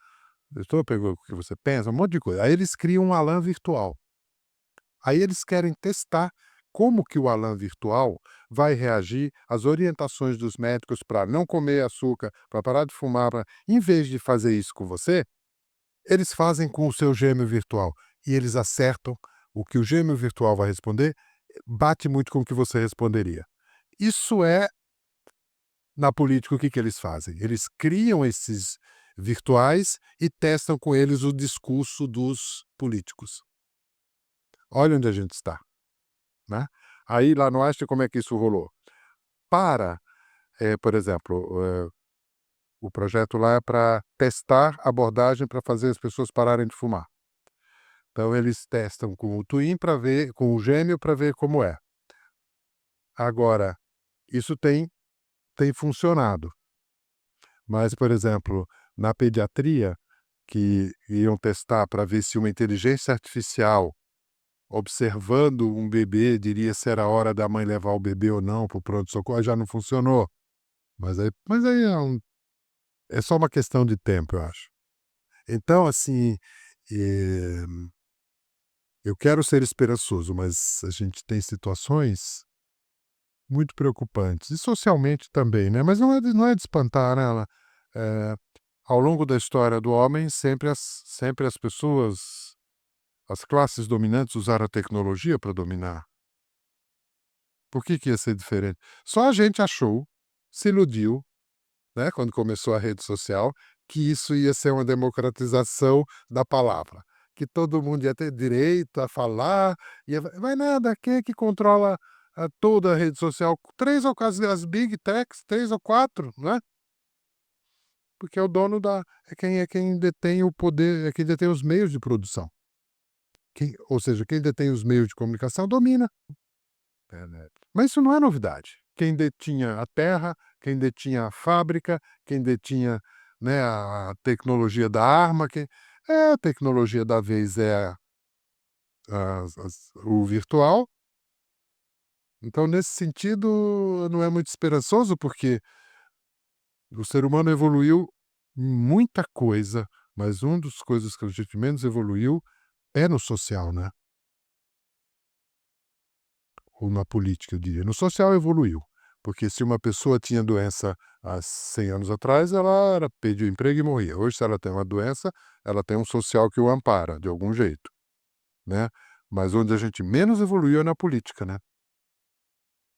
estou pegando o que você pensa, um monte de coisa. Aí eles criam um Alan virtual. Aí eles querem testar como que o Alan virtual vai reagir às orientações dos médicos para não comer açúcar, para parar de fumar, em vez de fazer isso com você, eles fazem com o seu gêmeo virtual e eles acertam o que o gêmeo virtual vai responder, bate muito com o que você responderia. Isso é, na política, o que eles fazem? Eles criam esses virtuais e testam com eles o discurso dos políticos. Olha onde a gente está, né? Aí lá no Einstein, como é que isso rolou? Por exemplo, o projeto lá é para testar abordagem para fazer as pessoas pararem de fumar. Então eles testam com o twin para ver, com o gêmeo para ver como é. Agora, isso tem funcionado. Mas, por exemplo, na pediatria, que iam testar para ver se uma inteligência artificial observando um bebê diria se era hora da mãe levar o bebê ou não para o pronto-socorro, já não funcionou. Mas aí é só uma questão de tempo, eu acho. Então, assim, eh, eu quero ser esperançoso, mas a gente tem situações muito preocupantes. E socialmente também, né? Mas não é de espantar, né? Eh, Ao longo da história do homem, sempre as pessoas, as classes dominantes usaram a tecnologia para dominar. Por que ia ser diferente? Só a gente achou, se iludiu, né, quando começou a rede social, que isso ia ser uma democratização da palavra, que todo mundo ia ter direito a falar, mas nada, quem é que controla toda a rede social? 3 ou 4, as big techs, 3 ou 4, né? Porque é o dono é quem detém o poder, é quem detém os meios de produção. Ou seja, quem detém os meios de comunicação domina. Mas isso não é novidade. Quem detinha a terra, quem detinha a fábrica, quem detinha, né, a tecnologia da arma, a tecnologia da vez é o virtual. Então, nesse sentido, não é muito esperançoso, porque o ser humano evoluiu muita coisa, mas uma das coisas que a gente menos evoluiu é no social, né? Ou na política, eu diria. No social evoluiu, porque se uma pessoa tinha doença há 100 anos atrás, ela perdia o emprego e morria. Hoje, se ela tem uma doença, ela tem um social que o ampara, de algum jeito, né. Mas onde a gente menos evoluiu é na política, né.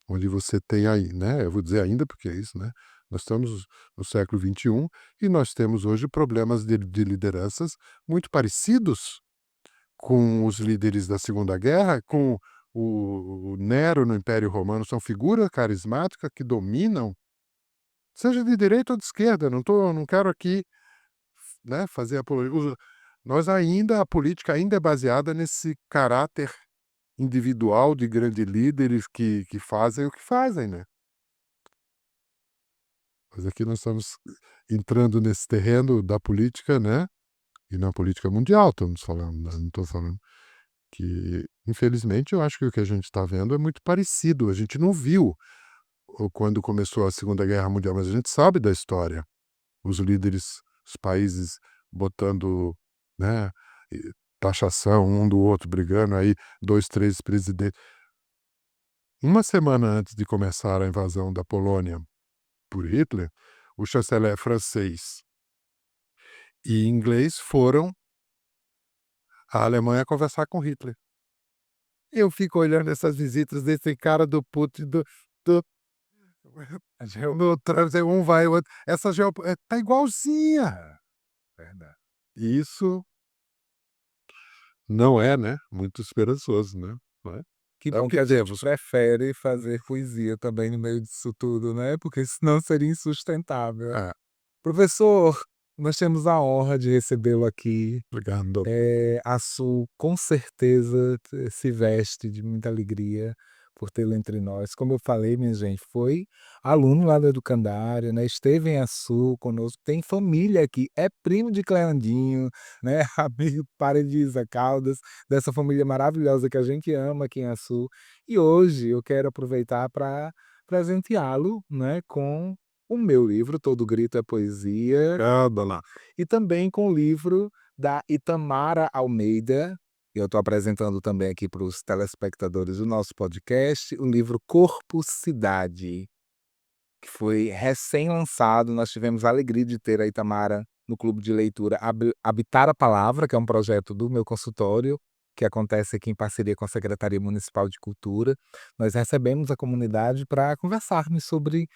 Onde você tem aí, né, eu vou dizer ainda, porque é isso, né, nós estamos no século XXI e nós temos hoje problemas de lideranças muito parecidos com os líderes da Segunda Guerra, com o Nero no Império Romano, são figuras carismáticas que dominam, seja de direita ou de esquerda, não quero aqui, né, fazer apologia. A política ainda é baseada nesse caráter individual de grandes líderes que fazem o que fazem, né. Mas aqui nós estamos entrando nesse terreno da política, né, e na política mundial estamos falando, né, não estou falando que, infelizmente, eu acho que o que a gente está vendo é muito parecido. A gente não viu quando começou a Segunda Guerra Mundial, mas a gente sabe da história. Os líderes, os países botando, né, taxação um do outro, brigando aí, 2, 3 presidentes. Uma semana antes de começar a invasão da Polônia por Hitler, o chanceler francês e inglês foram à Alemanha conversar com Hitler. Eu fico olhando essas visitas desse cara do Putin, do no Trump, um vai, o outro. Essa tá igualzinha. Verdade. E isso não é, né, muito esperançoso, né, não é? Que É o bom que que a a gente gente prefere fazer poesia também no meio disso tudo, né, porque senão seria insustentável. é, Professor, nós temos a honra de recebê-lo aqui. obrigado. A Sul com certeza se veste de muita alegria, por tê-lo entre nós. Como eu falei, minha gente, foi aluno lá da Educandária, né, esteve em Açu conosco, tem família aqui, é primo de Cleandinho, né, amigo, parente de Isa Caldas, dessa família maravilhosa que a gente ama aqui em Açu. E hoje eu quero aproveitar para presenteá-lo, né, com o meu livro, Todo Grito é Poesia, e também com o livro da Itamara Almeida. Eu estou apresentando também aqui para os telespectadores do nosso podcast o livro Corpo Cidade, que foi recém-lançado. Nós tivemos a alegria de ter a Itamara no clube de leitura Habitar a Palavra, que é um projeto do meu consultório, que acontece aqui em parceria com a Secretaria Municipal de Cultura. Nós recebemos a comunidade para conversarmos sobre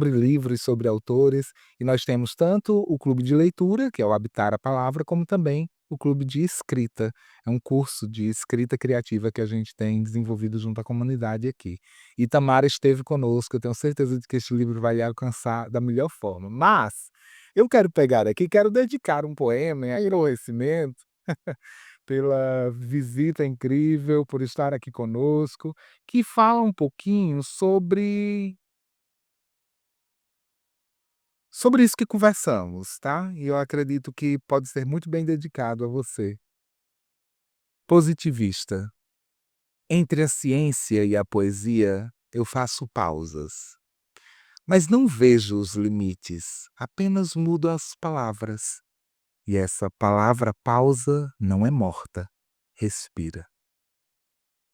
livros, sobre autores, e nós temos tanto o clube de leitura, que é o Habitar a Palavra, como também o clube de escrita. É um curso de escrita criativa que a gente tem desenvolvido junto à comunidade aqui. Itamara esteve conosco, eu tenho certeza de que este livro vai lhe alcançar da melhor forma. Mas eu quero pegar aqui, quero dedicar um poema em agradecimento pela visita incrível, por estar aqui conosco, que fala um pouquinho sobre isso que conversamos, tá? E eu acredito que pode ser muito bem dedicado a você. Positivista. Entre a ciência e a poesia, eu faço pausas. Mas não vejo os limites, apenas mudo as palavras. E essa palavra pausa não é morta, respira.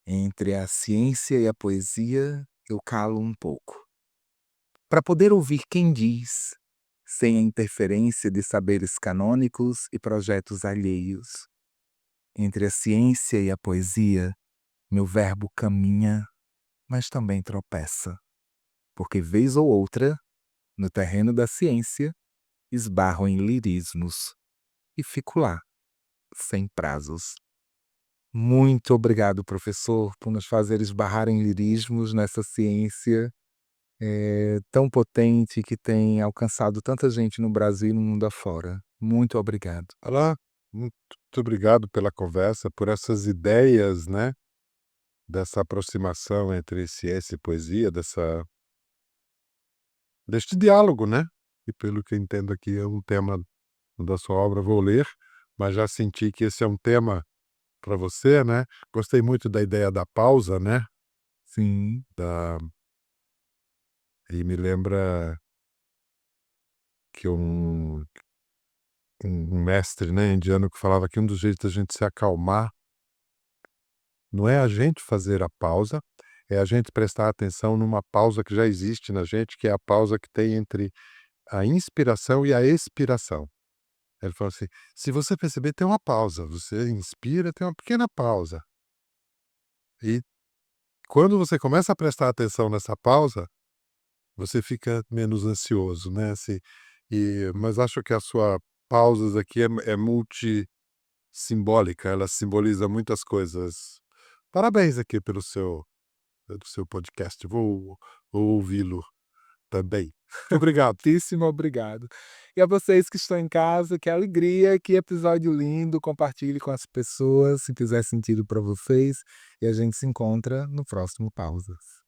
Entre a ciência e a poesia, eu calo um pouco. Para poder ouvir quem diz, sem a interferência de saberes canônicos e projetos alheios. Entre a ciência e a poesia, meu verbo caminha, mas também tropeça. Porque vez ou outra, no terreno da ciência, esbarro em lirismos e fico lá, sem prazos. Muito obrigado, professor, por nos fazer esbarrar em lirismos nessa ciência tão potente que tem alcançado tanta gente no Brasil e no mundo afora. Muito obrigado. Olá, muito obrigado pela conversa, por essas ideias, né, dessa aproximação entre ciência e poesia, deste diálogo, né? E pelo que eu entendo aqui é um tema da sua obra, vou ler, mas já senti que esse é um tema para você, né? Gostei muito da ideia da pausa, né? Sim, Da... E me lembra que um mestre, né, indiano que falava que um dos jeitos da gente se acalmar não é a gente fazer a pausa, é a gente prestar atenção numa pausa que já existe na gente, que é a pausa que tem entre a inspiração e a expiração. Ele falou assim: se você perceber, tem uma pausa. Você inspira, tem uma pequena pausa. E quando você começa a prestar atenção nessa pausa, você fica menos ansioso, né? Assim, mas acho que a sua pausas aqui é multissimbólica, ela simboliza muitas coisas. Parabéns aqui do seu podcast. Vou ouvi-lo também. Muito obrigado. muitíssimo obrigado. E a vocês que estão em casa, que alegria, que episódio lindo. Compartilhe com as pessoas, se fizer sentido para vocês. E a gente se encontra no próximo Pausas.